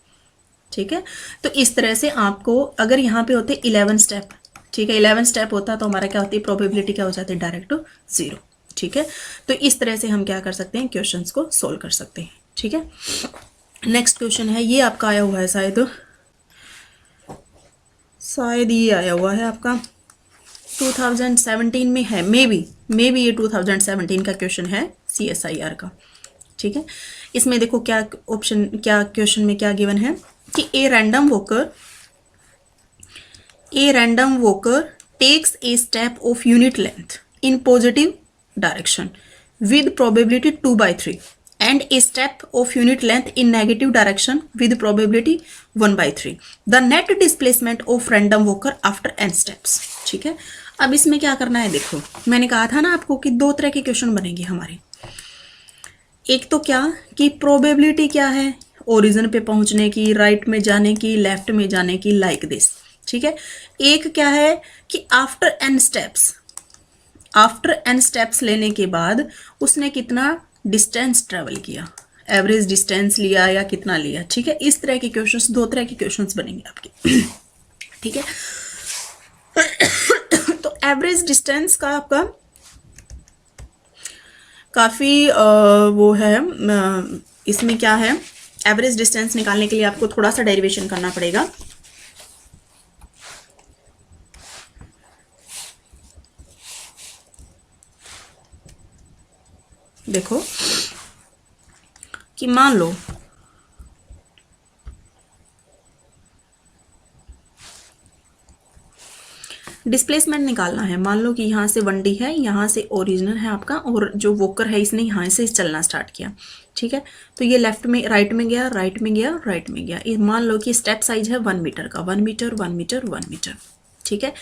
ठीक है, तो इस तरह से आपको अगर यहाँ पे होते 11 स्टेप, ठीक है 11 स्टेप होता तो हमारा क्या होती है प्रोबेबिलिटी क्या हो जाती है डायरेक्ट 0। ठीक है, तो इस तरह से हम क्या कर सकते हैं क्वेश्चंस को सोल्व कर सकते हैं। ठीक है, नेक्स्ट क्वेश्चन है, ये आपका आया हुआ है शायद ये आया हुआ है आपका 2017 में है, मे बी ये 2017 का क्वेश्चन है CSIR का। ठीक है, इसमें देखो क्या ऑप्शन क्या क्वेश्चन में क्या गिवन है कि a random walker takes a step of unit length in positive direction with probability 2/3 and a step of unit length in negative direction with probability 1/3, the net displacement of random walker after n steps। ठीक है, अब इसमें क्या करना है, देखो मैंने कहा था ना आपको कि दो तरह के क्वेश्चन बनेंगे हमारे, एक तो क्या कि प्रोबेबिलिटी क्या है ओरिजिन पे पहुंचने की, राइट में जाने की, लेफ्ट में जाने की, लाइक दिस। ठीक है, एक क्या है कि आफ्टर n स्टेप्स लेने के बाद उसने कितना डिस्टेंस ट्रेवल किया, एवरेज डिस्टेंस लिया या कितना लिया। ठीक है, इस तरह के क्वेश्चंस, दो तरह के क्वेश्चंस बनेंगे आपके। ठीक है, तो एवरेज डिस्टेंस का आपका काफ़ी वो है, इसमें क्या है एवरेज डिस्टेंस निकालने के लिए आपको थोड़ा सा डेरिवेशन करना पड़ेगा। देखो कि मान लो डिस्प्लेसमेंट निकालना है, मान लो कि यहाँ से 1D है, यहाँ से ओरिजिनल है आपका, और जो वोकर है इसने यहाँ से चलना स्टार्ट किया। ठीक है, तो ये लेफ्ट में राइट में गया, राइट में गया, राइट में गया। मान लो कि स्टेप साइज है 1 मीटर का, 1 मीटर 1 मीटर 1 मीटर। ठीक है।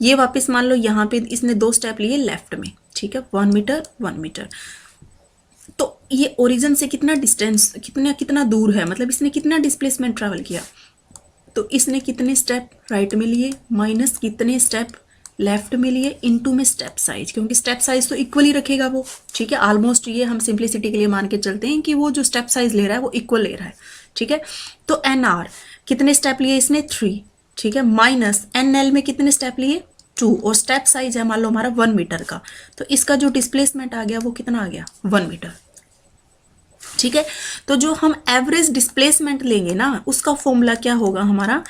ये वापस मान लो यहाँ पे इसने 2 स्टेप लिए लेफ्ट में, ठीक है, 1 मीटर 1 मीटर। तो ये ओरिजिन से कितना डिस्टेंस, कितना दूर है, मतलब इसने कितना डिस्प्लेसमेंट ट्रैवल किया। तो इसने कितने स्टेप राइट में लिए माइनस कितने स्टेप लेफ्ट में लिए इनटू में स्टेप साइज, क्योंकि स्टेप साइज तो इक्वली रखेगा वो, ठीक है। ऑलमोस्ट ये हम सिंप्लिसिटी के लिए मान के चलते हैं कि वो जो स्टेप साइज ले रहा है वो इक्वल ले रहा है, ठीक है। तो एन आर कितने स्टेप लिए इसने 3, ठीक है, माइनस एन एल में कितने स्टेप लिए 2, और स्टेप साइज है मान लो हमारा 1 मीटर का, तो इसका जो डिस्प्लेसमेंट आ गया वो कितना आ गया 1 मीटर, ठीक है। तो जो हम एवरेज डिस्प्लेसमेंट लेंगे ना उसका फॉर्मूला क्या होगा हमारा,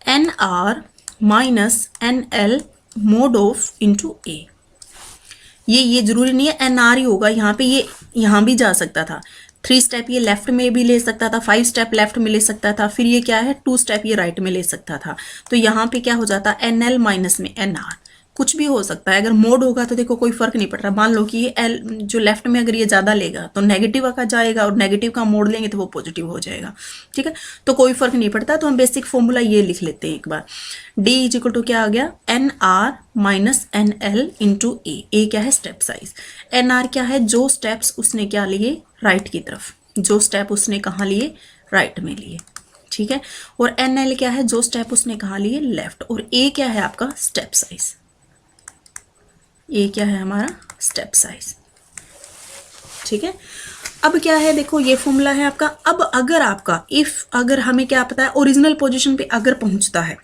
N R minus N L mod of into A. ये जरूरी नहीं है एन आर ही होगा, यहाँ पे ये यहाँ भी जा सकता था, 3 स्टेप ये लेफ्ट में भी ले सकता था, 5 स्टेप लेफ्ट में ले सकता था, फिर ये क्या है 2 स्टेप ये राइट में ले सकता था। तो यहाँ पे क्या हो जाता एन एल माइनस में एन आर, कुछ भी हो सकता है। अगर मोड होगा तो देखो कोई फर्क नहीं पड़ रहा, मान लो कि ये एल जो लेफ्ट में अगर ये ज़्यादा लेगा तो नेगेटिव का जाएगा, और नेगेटिव का मोड लेंगे तो वो पॉजिटिव हो जाएगा, ठीक है। तो कोई फर्क नहीं पड़ता। तो हम बेसिक फॉर्मूला ये लिख लेते हैं एक बार, डी इज इक्वल टू क्या आ गया N R minus N L into A क्या है स्टेप साइज, एन आर क्या है जो स्टेप्स उसने क्या लिए राइट की तरफ, जो स्टेप उसने कहाँ लिए राइट में लिए, ठीक है। और एन एल क्या है जो स्टेप उसने कहाँ लिए लेफ्ट, और ए क्या है आपका स्टेप साइज, ये क्या है हमारा स्टेप साइज, ठीक है। अब क्या है देखो ये फॉर्मूला है आपका। अब अगर आपका अगर हमें क्या पता है ओरिजिनल पोजीशन पे अगर पहुंचता है,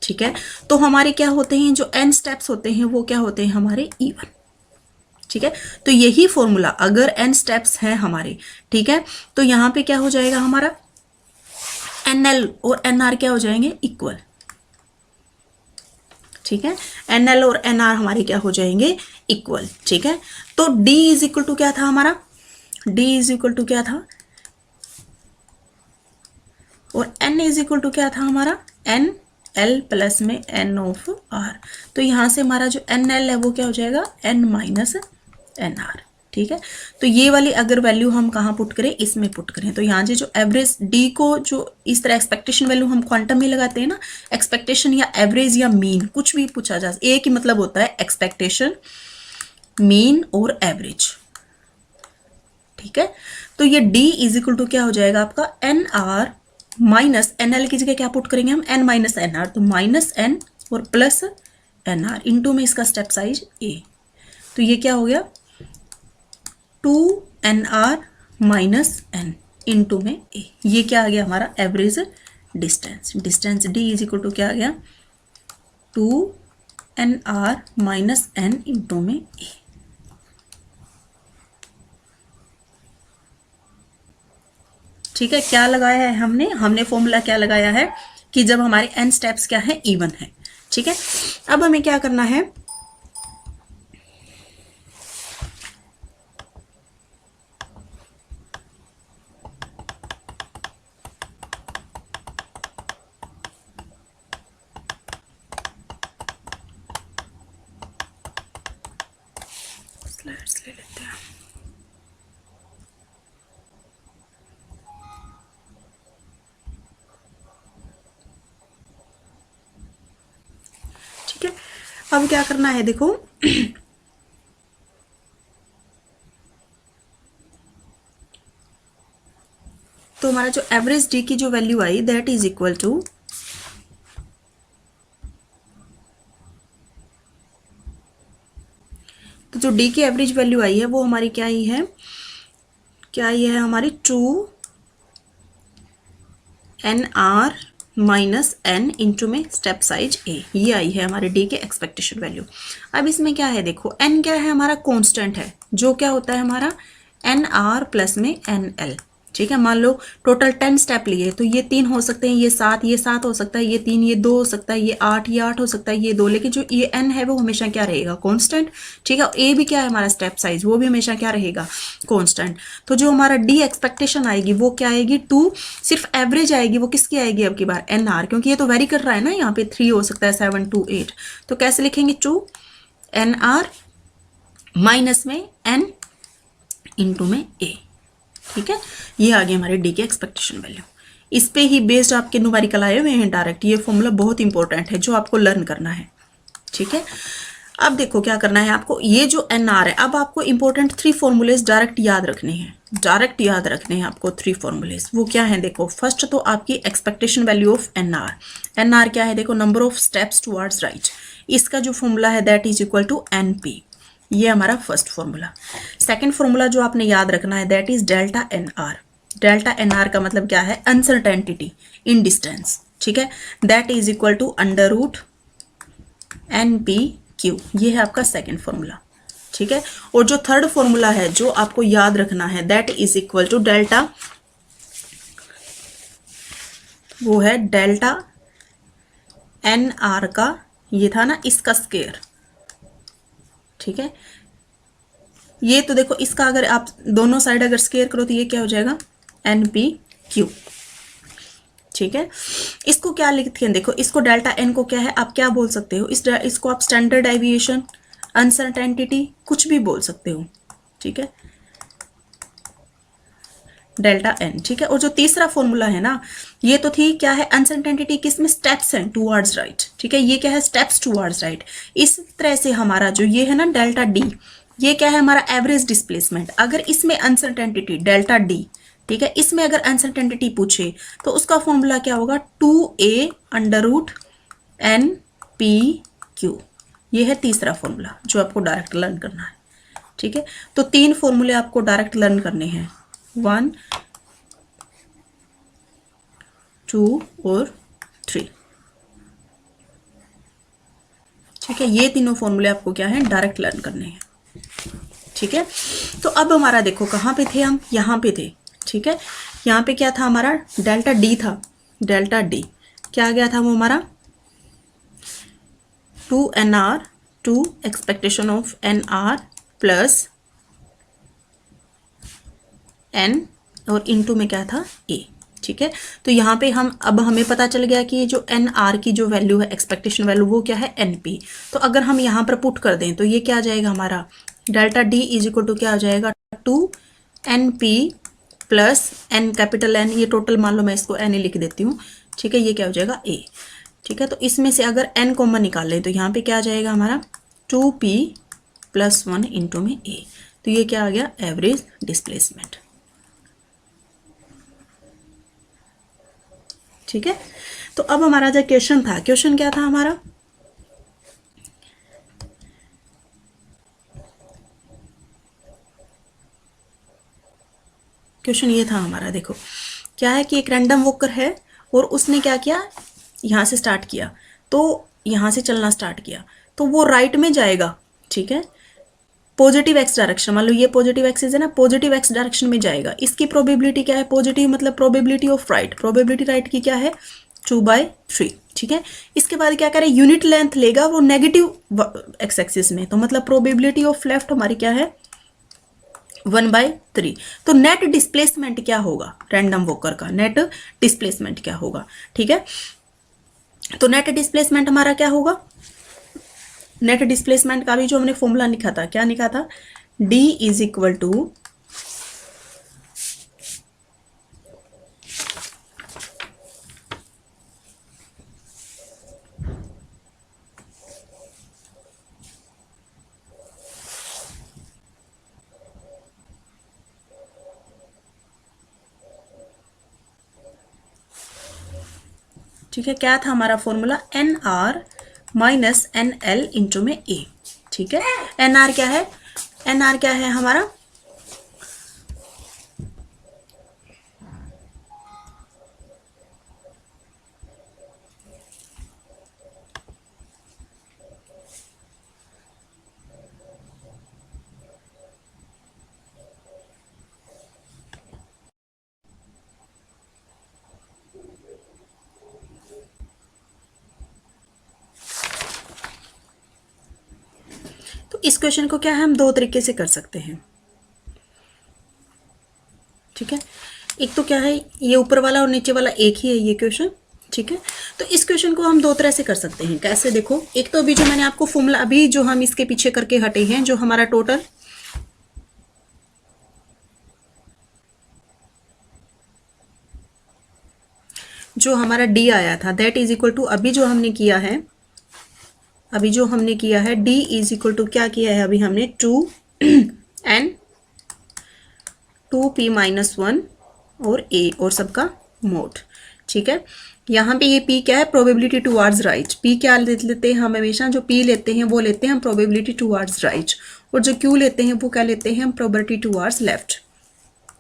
ठीक है, तो हमारे क्या होते हैं जो n स्टेप्स होते हैं वो क्या होते हैं हमारे इवन, ठीक है। तो यही फॉर्मूला अगर n स्टेप्स हैं हमारे, ठीक है, तो यहाँ पे क्या हो जाएगा हमारा nl और nr क्या हो जाएंगे इक्वल, ठीक है। एनएल और एनआर हमारे क्या हो जाएंगे इक्वल, ठीक है। तो D इज इक्वल टू क्या था हमारा, D इज इक्वल टू क्या था, और N इज इक्वल टू क्या था हमारा एन एल प्लस में N ऑफ R। तो यहाँ से हमारा जो NL है वो क्या हो जाएगा N माइनस NR, ठीक है। तो ये वाली अगर वैल्यू हम कहाँ पुट करें, इसमें पुट करें, तो यहाँ से जो एवरेज डी को जो इस तरह एक्सपेक्टेशन वैल्यू हम क्वांटम में लगाते हैं ना, एक्सपेक्टेशन या एवरेज या मीन कुछ भी पूछा जा, एक ही मतलब होता है एक्सपेक्टेशन मीन और एवरेज, ठीक है। तो ये डी इज इक्वल टू क्या हो जाएगा आपका N R minus N L की जगह क्या पुट करेंगे हम एन माइनस एन आर, तो माइनस एन और प्लस एन आर इंटू में इसका स्टेप साइज ए। तो ये क्या हो गया 2nr माइनस एन इंटू में ए, ये क्या आ गया हमारा average distance, distance d is equal to क्या आ गया 2nr माइनस एन इंटू में ए। ठीक है, क्या लगाया है हमने फॉर्मूला क्या लगाया है कि जब हमारे n स्टेप्स क्या है इवन है, ठीक है। अब हमें क्या करना है, स्लाइड्स ले लेते हैं। ठीक है, अब क्या करना है देखो तो हमारा जो एवरेज डी की जो वैल्यू आई दैट इज इक्वल टू तो जो डी की एवरेज वैल्यू आई है वो हमारी क्या आई है हमारी 2nr माइनस एन इंटू में स्टेप साइज ए, ये आई है हमारे डी के एक्सपेक्टेशन वैल्यू। अब इसमें क्या है देखो एन क्या है हमारा कांस्टेंट है जो क्या होता है हमारा एन आर प्लस में एन एल, ठीक है। मान लो टोटल 10 स्टेप लिए तो ये 3 हो सकते हैं, ये 7 हो सकता है, ये 3 ये 2 हो सकता है, ये 8 हो सकता है, ये 2, लेकिन जो ये n है वो हमेशा क्या रहेगा कांस्टेंट, ठीक है। ए भी क्या है हमारा स्टेप साइज वो भी हमेशा क्या रहेगा कांस्टेंट। तो जो हमारा डी एक्सपेक्टेशन आएगी वो क्या आएगी 2, सिर्फ एवरेज आएगी वो किसकी आएगी अब की बार एन आर, क्योंकि ये तो वेरी कर रहा है ना, यहाँ पे 3 हो सकता है 7 2 8, तो कैसे लिखेंगे 2nr माइनस में n इंटू में ए, ठीक है। ये आ गया हमारे डी के एक्सपेक्टेशन वैल्यू। इस पे ही बेस्ड आपके न्यूमेरिकल आए हुए हैं डायरेक्ट, ये फॉर्मूला बहुत इंपॉर्टेंट है जो आपको लर्न करना है, ठीक है। अब देखो क्या करना है आपको, ये जो एन आर है, अब आपको इंपॉर्टेंट 3 फॉर्मूलेज डायरेक्ट याद रखने हैं, डायरेक्ट याद रखने हैं आपको 3 फॉर्मूलेज। वो क्या है देखो, फर्स्ट तो आपकी expectation value of N R. N R क्या है देखो, number of steps towards right. इसका जो फॉर्मूला है that is equal to N P, ये हमारा फर्स्ट फॉर्मूला। सेकेंड फॉर्मूला जो आपने याद रखना है that is delta N R. Delta N R का मतलब क्या है, अनसर्टेनिटी इन डिस्टेंस, ठीक है। That is equal to under root N P Q, ये है आपका सेकेंड फॉर्मूला, ठीक है। और जो थर्ड फॉर्मूला है जो आपको याद रखना है that is equal to delta, वो है डेल्टा एन आर का, ये था ना इसका स्केयर, ठीक है। ये तो देखो इसका अगर आप दोनों साइड अगर स्केयर करो तो ये क्या हो जाएगा, एन पी क्यू, ठीक है। इसको क्या लिखते हैं देखो, इसको डेल्टा एन को क्या है आप क्या बोल सकते हो, इसको आप स्टैंडर्ड डेविएशन, अनसर्टेनिटी, कुछ भी बोल सकते हो, ठीक है, डेल्टा एन, ठीक है। और जो तीसरा फॉर्मूला है ना, ये तो थी क्या है, अनसर्टेनिटी किसमें, स्टेप्स हैं टुवर्ड्स राइट, ठीक है। ये क्या है, स्टेप्स टुवर्ड्स राइट। इस तरह से हमारा जो ये है ना डेल्टा डी, ये क्या है हमारा एवरेज डिस्प्लेसमेंट। अगर इसमें अनसर्टेनिटी डेल्टा डी, ठीक है, इसमें अगर अनसर्टेनिटी पूछे तो उसका फॉर्मूला क्या होगा, 2a under root N P Q. ये है तीसरा फॉर्मूला जो आपको डायरेक्ट लर्न करना है, ठीक है। तो 3 फॉर्मूले आपको डायरेक्ट लर्न करने हैं, 1 2 और 3, ठीक है। ये तीनों फॉर्मूले आपको क्या है, डायरेक्ट लर्न करने हैं, ठीक है। तो अब हमारा देखो कहाँ पे थे हम, यहाँ पे थे, ठीक है। यहाँ पे क्या था हमारा, डेल्टा डी था, डेल्टा डी क्या आ गया था वो हमारा, 2nr, 2 expectation of N R plus N, और इनटू में क्या था ए, ठीक है। तो यहाँ पे हम अब हमें पता चल गया कि ये जो एन आर की जो वैल्यू है, एक्सपेक्टेशन वैल्यू, वो क्या है, एन पी। तो अगर हम यहाँ पर पुट कर दें तो ये क्या आ जाएगा हमारा, delta D is equal to क्या आ जाएगा, 2 NP plus N, capital N, ये टोटल मान लो मैं इसको एन ही लिख देती हूँ, ठीक है। ये क्या हो जाएगा ए, ठीक है। तो इसमें से अगर एन कॉमन निकाल लें तो यहाँ पे क्या आ जाएगा हमारा, 2p प्लस 1 इंटू में ए। तो ये क्या आ गया, एवरेज डिस्प्लेसमेंट, ठीक है। तो अब हमारा जो क्वेश्चन था, क्वेश्चन क्या था हमारा, क्वेश्चन ये था हमारा, देखो क्या है कि एक रैंडम वॉकर है और उसने क्या किया, यहाँ से स्टार्ट किया, तो यहाँ से चलना स्टार्ट किया, तो वो राइट में जाएगा, ठीक है, पॉजिटिव एक्स डायरेक्शन, मान लो ये पॉजिटिव एक्सिस है ना, पॉजिटिव एक्स डायरेक्शन में जाएगा। इसकी प्रोबेबिलिटी क्या है, पॉजिटिव मतलब probability of right, probability right की क्या है, 2/3, ठीक है। इसके बाद क्या करें, यूनिट लेंथ लेगा वो नेगेटिव एक्स एक्सिस में, तो मतलब प्रोबेबिलिटी ऑफ लेफ्ट हमारी क्या है, 1/3। तो नेट डिस्प्लेसमेंट क्या होगा, रैंडम वॉकर का नेट डिस्प्लेसमेंट क्या होगा, ठीक है। तो नेट डिस्प्लेसमेंट हमारा क्या होगा, नेट डिस्प्लेसमेंट का भी जो हमने फॉर्मूला लिखा था, क्या लिखा था, D इज इक्वल टू ठीक है, क्या था हमारा formula, N R minus N L into में ए, ठीक है। एन आर क्या है, एन आर क्या है हमारा, तो इस क्वेश्चन को क्या है, हम 2 तरीके से कर सकते हैं, ठीक है। एक तो क्या है, ये ऊपर वाला और नीचे वाला एक ही है ये क्वेश्चन, ठीक है। तो इस क्वेश्चन को हम 2 तरह से कर सकते हैं, कैसे देखो, एक तो अभी जो मैंने आपको फॉर्मूला अभी जो हम इसके पीछे करके हटे हैं, जो हमारा टोटल जो हमारा डी आया था दैट इज इक्वल टू, अभी जो हमने किया है अभी जो हमने किया है d इज इक्वल टू क्या किया है, अभी हमने 2n 2p माइनस 1 और a और सबका मोड, ठीक है। यहाँ पे ये p क्या है, प्रोबेबिलिटी टुवर्ड्स राइट। p क्या लेते हैं हम हमेशा, जो p लेते हैं वो लेते हैं हम प्रोबेबिलिटी टुवर्ड्स राइट, और जो q लेते हैं वो क्या लेते हैं हम प्रोबेबिलिटी टुवर्ड्स लेफ्ट,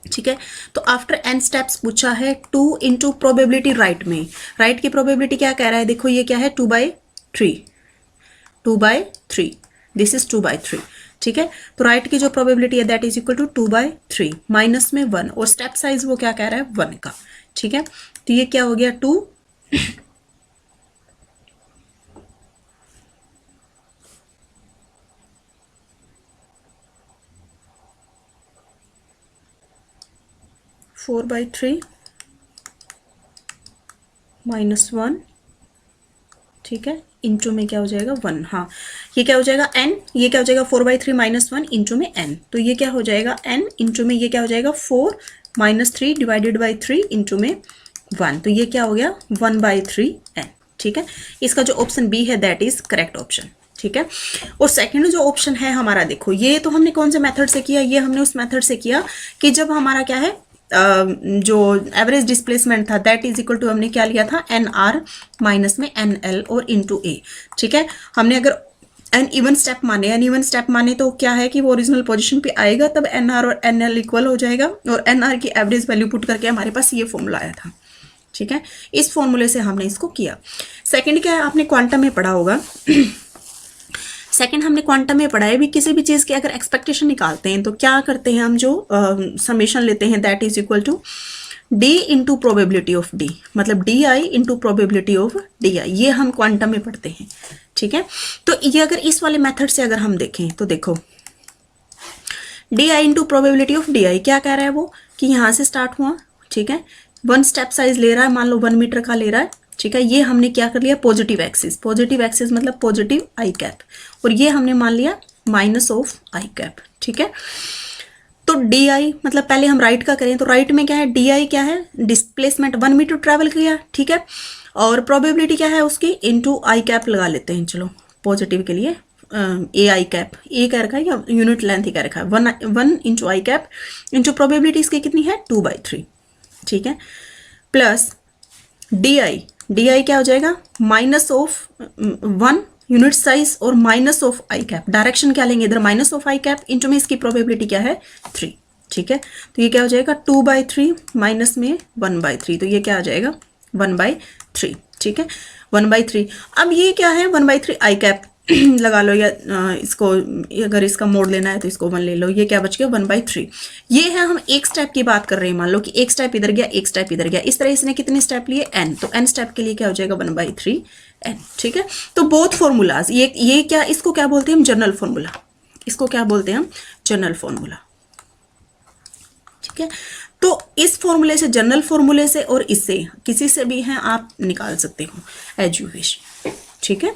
ठीक है। तो आफ्टर n स्टेप्स पूछा है 2 इंटू प्रोबेबिलिटी राइट में, राइट की प्रोबेबिलिटी क्या कह रहा है, देखो ये क्या है 2/3, 2/3, दिस इज 2/3, ठीक है। तो राइट की जो प्रोबेबिलिटी है that is equal to 2/3 minus में 1, और स्टेप साइज वो क्या कह रहा है 1 का, ठीक है। तो ये क्या हो गया 2 4/3 माइनस 1, ठीक है, इंटू में क्या हो जाएगा 1, हाँ ये क्या हो जाएगा n, ये क्या हो जाएगा 4/3 माइनस 1 इंटू में n, तो ये क्या हो जाएगा n इंटू में ये क्या हो जाएगा 4 माइनस 3 डिवाइडेड बाई 3 इंटू में 1, तो ये क्या हो गया 1/3n, ठीक है। इसका जो ऑप्शन बी है दैट इज करेक्ट ऑप्शन, ठीक है। और सेकंड जो ऑप्शन है हमारा, देखो ये तो हमने कौन से मेथड से किया, ये हमने उस मेथड से किया कि जब हमारा क्या है जो एवरेज डिस्प्लेसमेंट था दैट इज इक्वल टू हमने क्या लिया था एन आर माइनस में एन एल और इंटू ए, ठीक है। हमने अगर एन इवन स्टेप माने तो क्या है कि वो ओरिजिनल पोजीशन पे आएगा, तब एन आर और एन एल इक्वल हो जाएगा, और एन आर की एवरेज वैल्यू पुट करके हमारे पास ये फॉर्मूला आया था, ठीक है। इस फॉर्मूले से हमने इसको किया। सेकंड क्या है, आपने क्वांटम में पढ़ा होगा सेकंड हमने क्वांटम में पढ़ा है भी, किसी भी चीज़ की अगर एक्सपेक्टेशन निकालते हैं तो क्या करते हैं हम, जो समेशन लेते हैं that is equal to D into probability of D, मतलब D I into probability of D I, ये हम क्वांटम में पढ़ते हैं, ठीक है। तो ये अगर इस वाले मेथड से अगर हम देखें तो देखो D I into probability of D आई क्या कह रहा है वो, कि यहाँ से स्टार्ट हुआ, ठीक है, 1 स्टेप साइज ले रहा है, मान लो 1 मीटर का ले रहा है, ठीक है। ये हमने क्या कर लिया पॉजिटिव एक्सिस मतलब पॉजिटिव आई कैप, और ये हमने मान लिया माइनस ऑफ आई कैप, ठीक है। तो डी आई मतलब पहले हम राइट का करें तो राइट में क्या है, डी आई क्या है, डिस्प्लेसमेंट 1 मीटर ट्रेवल किया, ठीक है, और प्रोबेबिलिटी क्या है उसकी इंटू आई कैप लगा लेते हैं, चलो पॉजिटिव के लिए ए आई कैप, ए कह रखा है या यूनिट लेंथ ही कह रखा है, 1 इंटू आई कैप इंटू प्रोबेबिलिटी इसकी कितनी है 2/3, ठीक है, प्लस डी आई क्या हो जाएगा माइनस ऑफ 1 यूनिट साइज और minus of I cap, direction क्या लेंगे इधर minus of I cap, into में इसकी प्रोबेबिलिटी क्या है 3, ठीक है। तो ये क्या हो जाएगा 2/3 माइनस में 1/3, तो ये क्या आ जाएगा 1/3, ठीक है 1/3। अब ये क्या है 1/3 आई कैप लगा लो, या इसको अगर इसका मोड लेना है तो इसको 1 ले लो, ये क्या बच गया 1/3। ये है हम एक स्टेप की बात कर रहे हैं, मान लो कि एक स्टेप इधर गया एक स्टेप इधर गया, इस तरह इसने कितने स्टेप लिए n, तो n स्टेप के लिए क्या हो जाएगा 1/3n, ठीक है। तो बोथ फॉर्मूलाज ये क्या, इसको क्या बोलते हैं हम जनरल फॉर्मूला, इसको क्या बोलते हैं हम जनरल फॉर्मूला, ठीक है। तो इस फॉर्मूले से, जनरल फॉर्मूले से और इससे किसी से भी हैं आप निकाल सकते हो एज यू विश, ठीक है।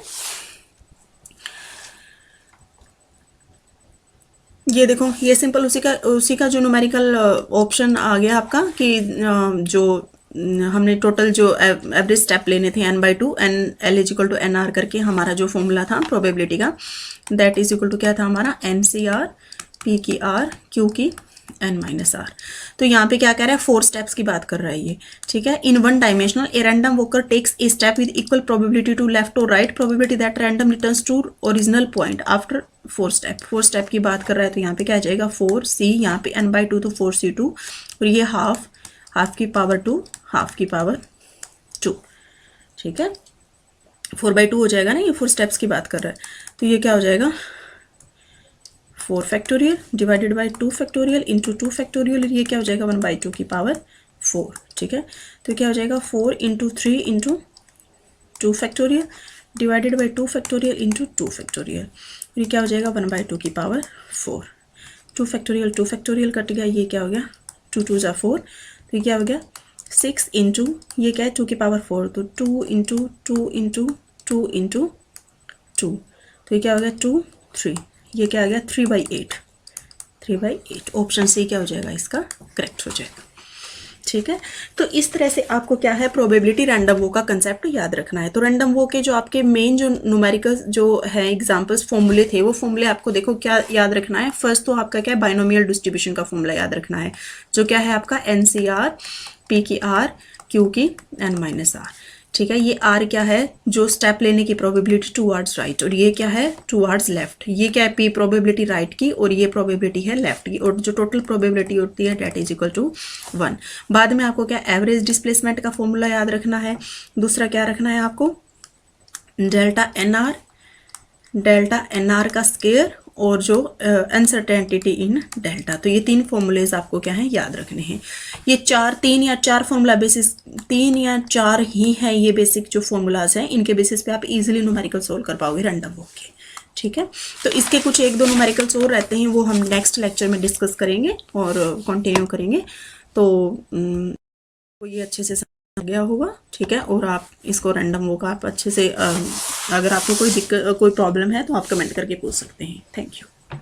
ये देखो ये सिंपल उसी का जो न्यूमेरिकल ऑप्शन आ गया आपका, कि जो हमने टोटल जो एवरेज स्टेप लेने थे n/2 N L is equal to N R करके, हमारा जो फॉर्मूला था प्रोबेबिलिटी का दैट इज इक्वल टू क्या था हमारा एन सी आर पी की आर क्यू की n माइनस आर। तो यहाँ पे क्या कह रहा है 4 स्टेप्स की बात कर रहा है ये, ठीक है। In 1 dimensional a random walker takes a step with equal probability to left और right, probability that random returns to original point after 4 step की बात कर रहा है। तो यहाँ पे क्या आ जाएगा 4c, यहाँ पे n/2 तो 4c2, और ये हाफ की पावर 2 हाफ की पावर 2, ठीक है 4/2 हो जाएगा ना, ये 4 स्टेप्स की बात कर रहा है। तो ये क्या हो जाएगा 4 factorial divided by 2 factorial into 2 factorial, ये क्या हो जाएगा 1/2 की पावर 4, ठीक है। तो क्या हो जाएगा 4 into 3 into 2 factorial divided by 2 factorial into 2 factorial, ये क्या हो जाएगा 1/2 की पावर 4, 2 फैक्टोरियल कट गया, ये क्या हो गया 2 2 ज़ा 4, तो ये क्या हो गया 6 इंटू ये क्या है 2 की पावर 4, तो 2 इंटू 2 इंटू 2 इंटू 2, तो ये क्या हो गया 2 3, ये क्या आ गया 3/8, ऑप्शन सी क्या हो जाएगा इसका करेक्ट हो जाएगा, ठीक है। तो इस तरह से आपको क्या है, प्रोबेबिलिटी रैंडम वो का कंसेप्ट याद रखना है। तो रैंडम वो के जो आपके मेन जो न्यूमेरिकल जो है एग्जांपल्स फॉर्मूले थे, वो फॉर्मूले आपको देखो क्या याद रखना है। फर्स्ट तो आपका क्या है, बाइनोमियल डिस्ट्रीब्यूशन का फॉर्मूला याद रखना है, जो क्या है आपका NCR P की R Q की N-R। ठीक है, ये R क्या है, जो स्टेप लेने की प्रोबेबिलिटी टूवर्ड्स राइट, और ये क्या है टूवर्ड्स लेफ्ट। ये क्या है P प्रोबेबिलिटी राइट की, और ये प्रोबेबिलिटी है लेफ्ट की, और जो टोटल प्रोबेबिलिटी होती है डेट इज इक्वल टू 1। बाद में आपको क्या एवरेज डिस्प्लेसमेंट का फॉर्मूला याद रखना है। दूसरा क्या रखना है आपको, डेल्टा एन आर का स्केयर, और जो अनसर्टेनिटी इन डेल्टा। तो ये 3 फॉर्मूलेज आपको क्या है याद रखने हैं। ये 3 या 4 फॉर्मूला बेसिस, 3 या 4 ही हैं ये बेसिक जो फॉर्मूलाज हैं, इनके बेसिस पे आप इजीली न्यूमेरिकल सोल्व कर पाओगे रैंडम वॉक के। ठीक है, तो इसके कुछ 1-2 न्यूमेरिकल्स और रहते हैं, वो हम नेक्स्ट लेक्चर में डिस्कस करेंगे और कंटिन्यू करेंगे। तो ये अच्छे से समझ गया होगा। ठीक है, और आप इसको रैंडम वो का आप अच्छे से अगर आपको कोई दिक्कत कोई प्रॉब्लम है तो आप कमेंट करके पूछ सकते हैं। Thank you.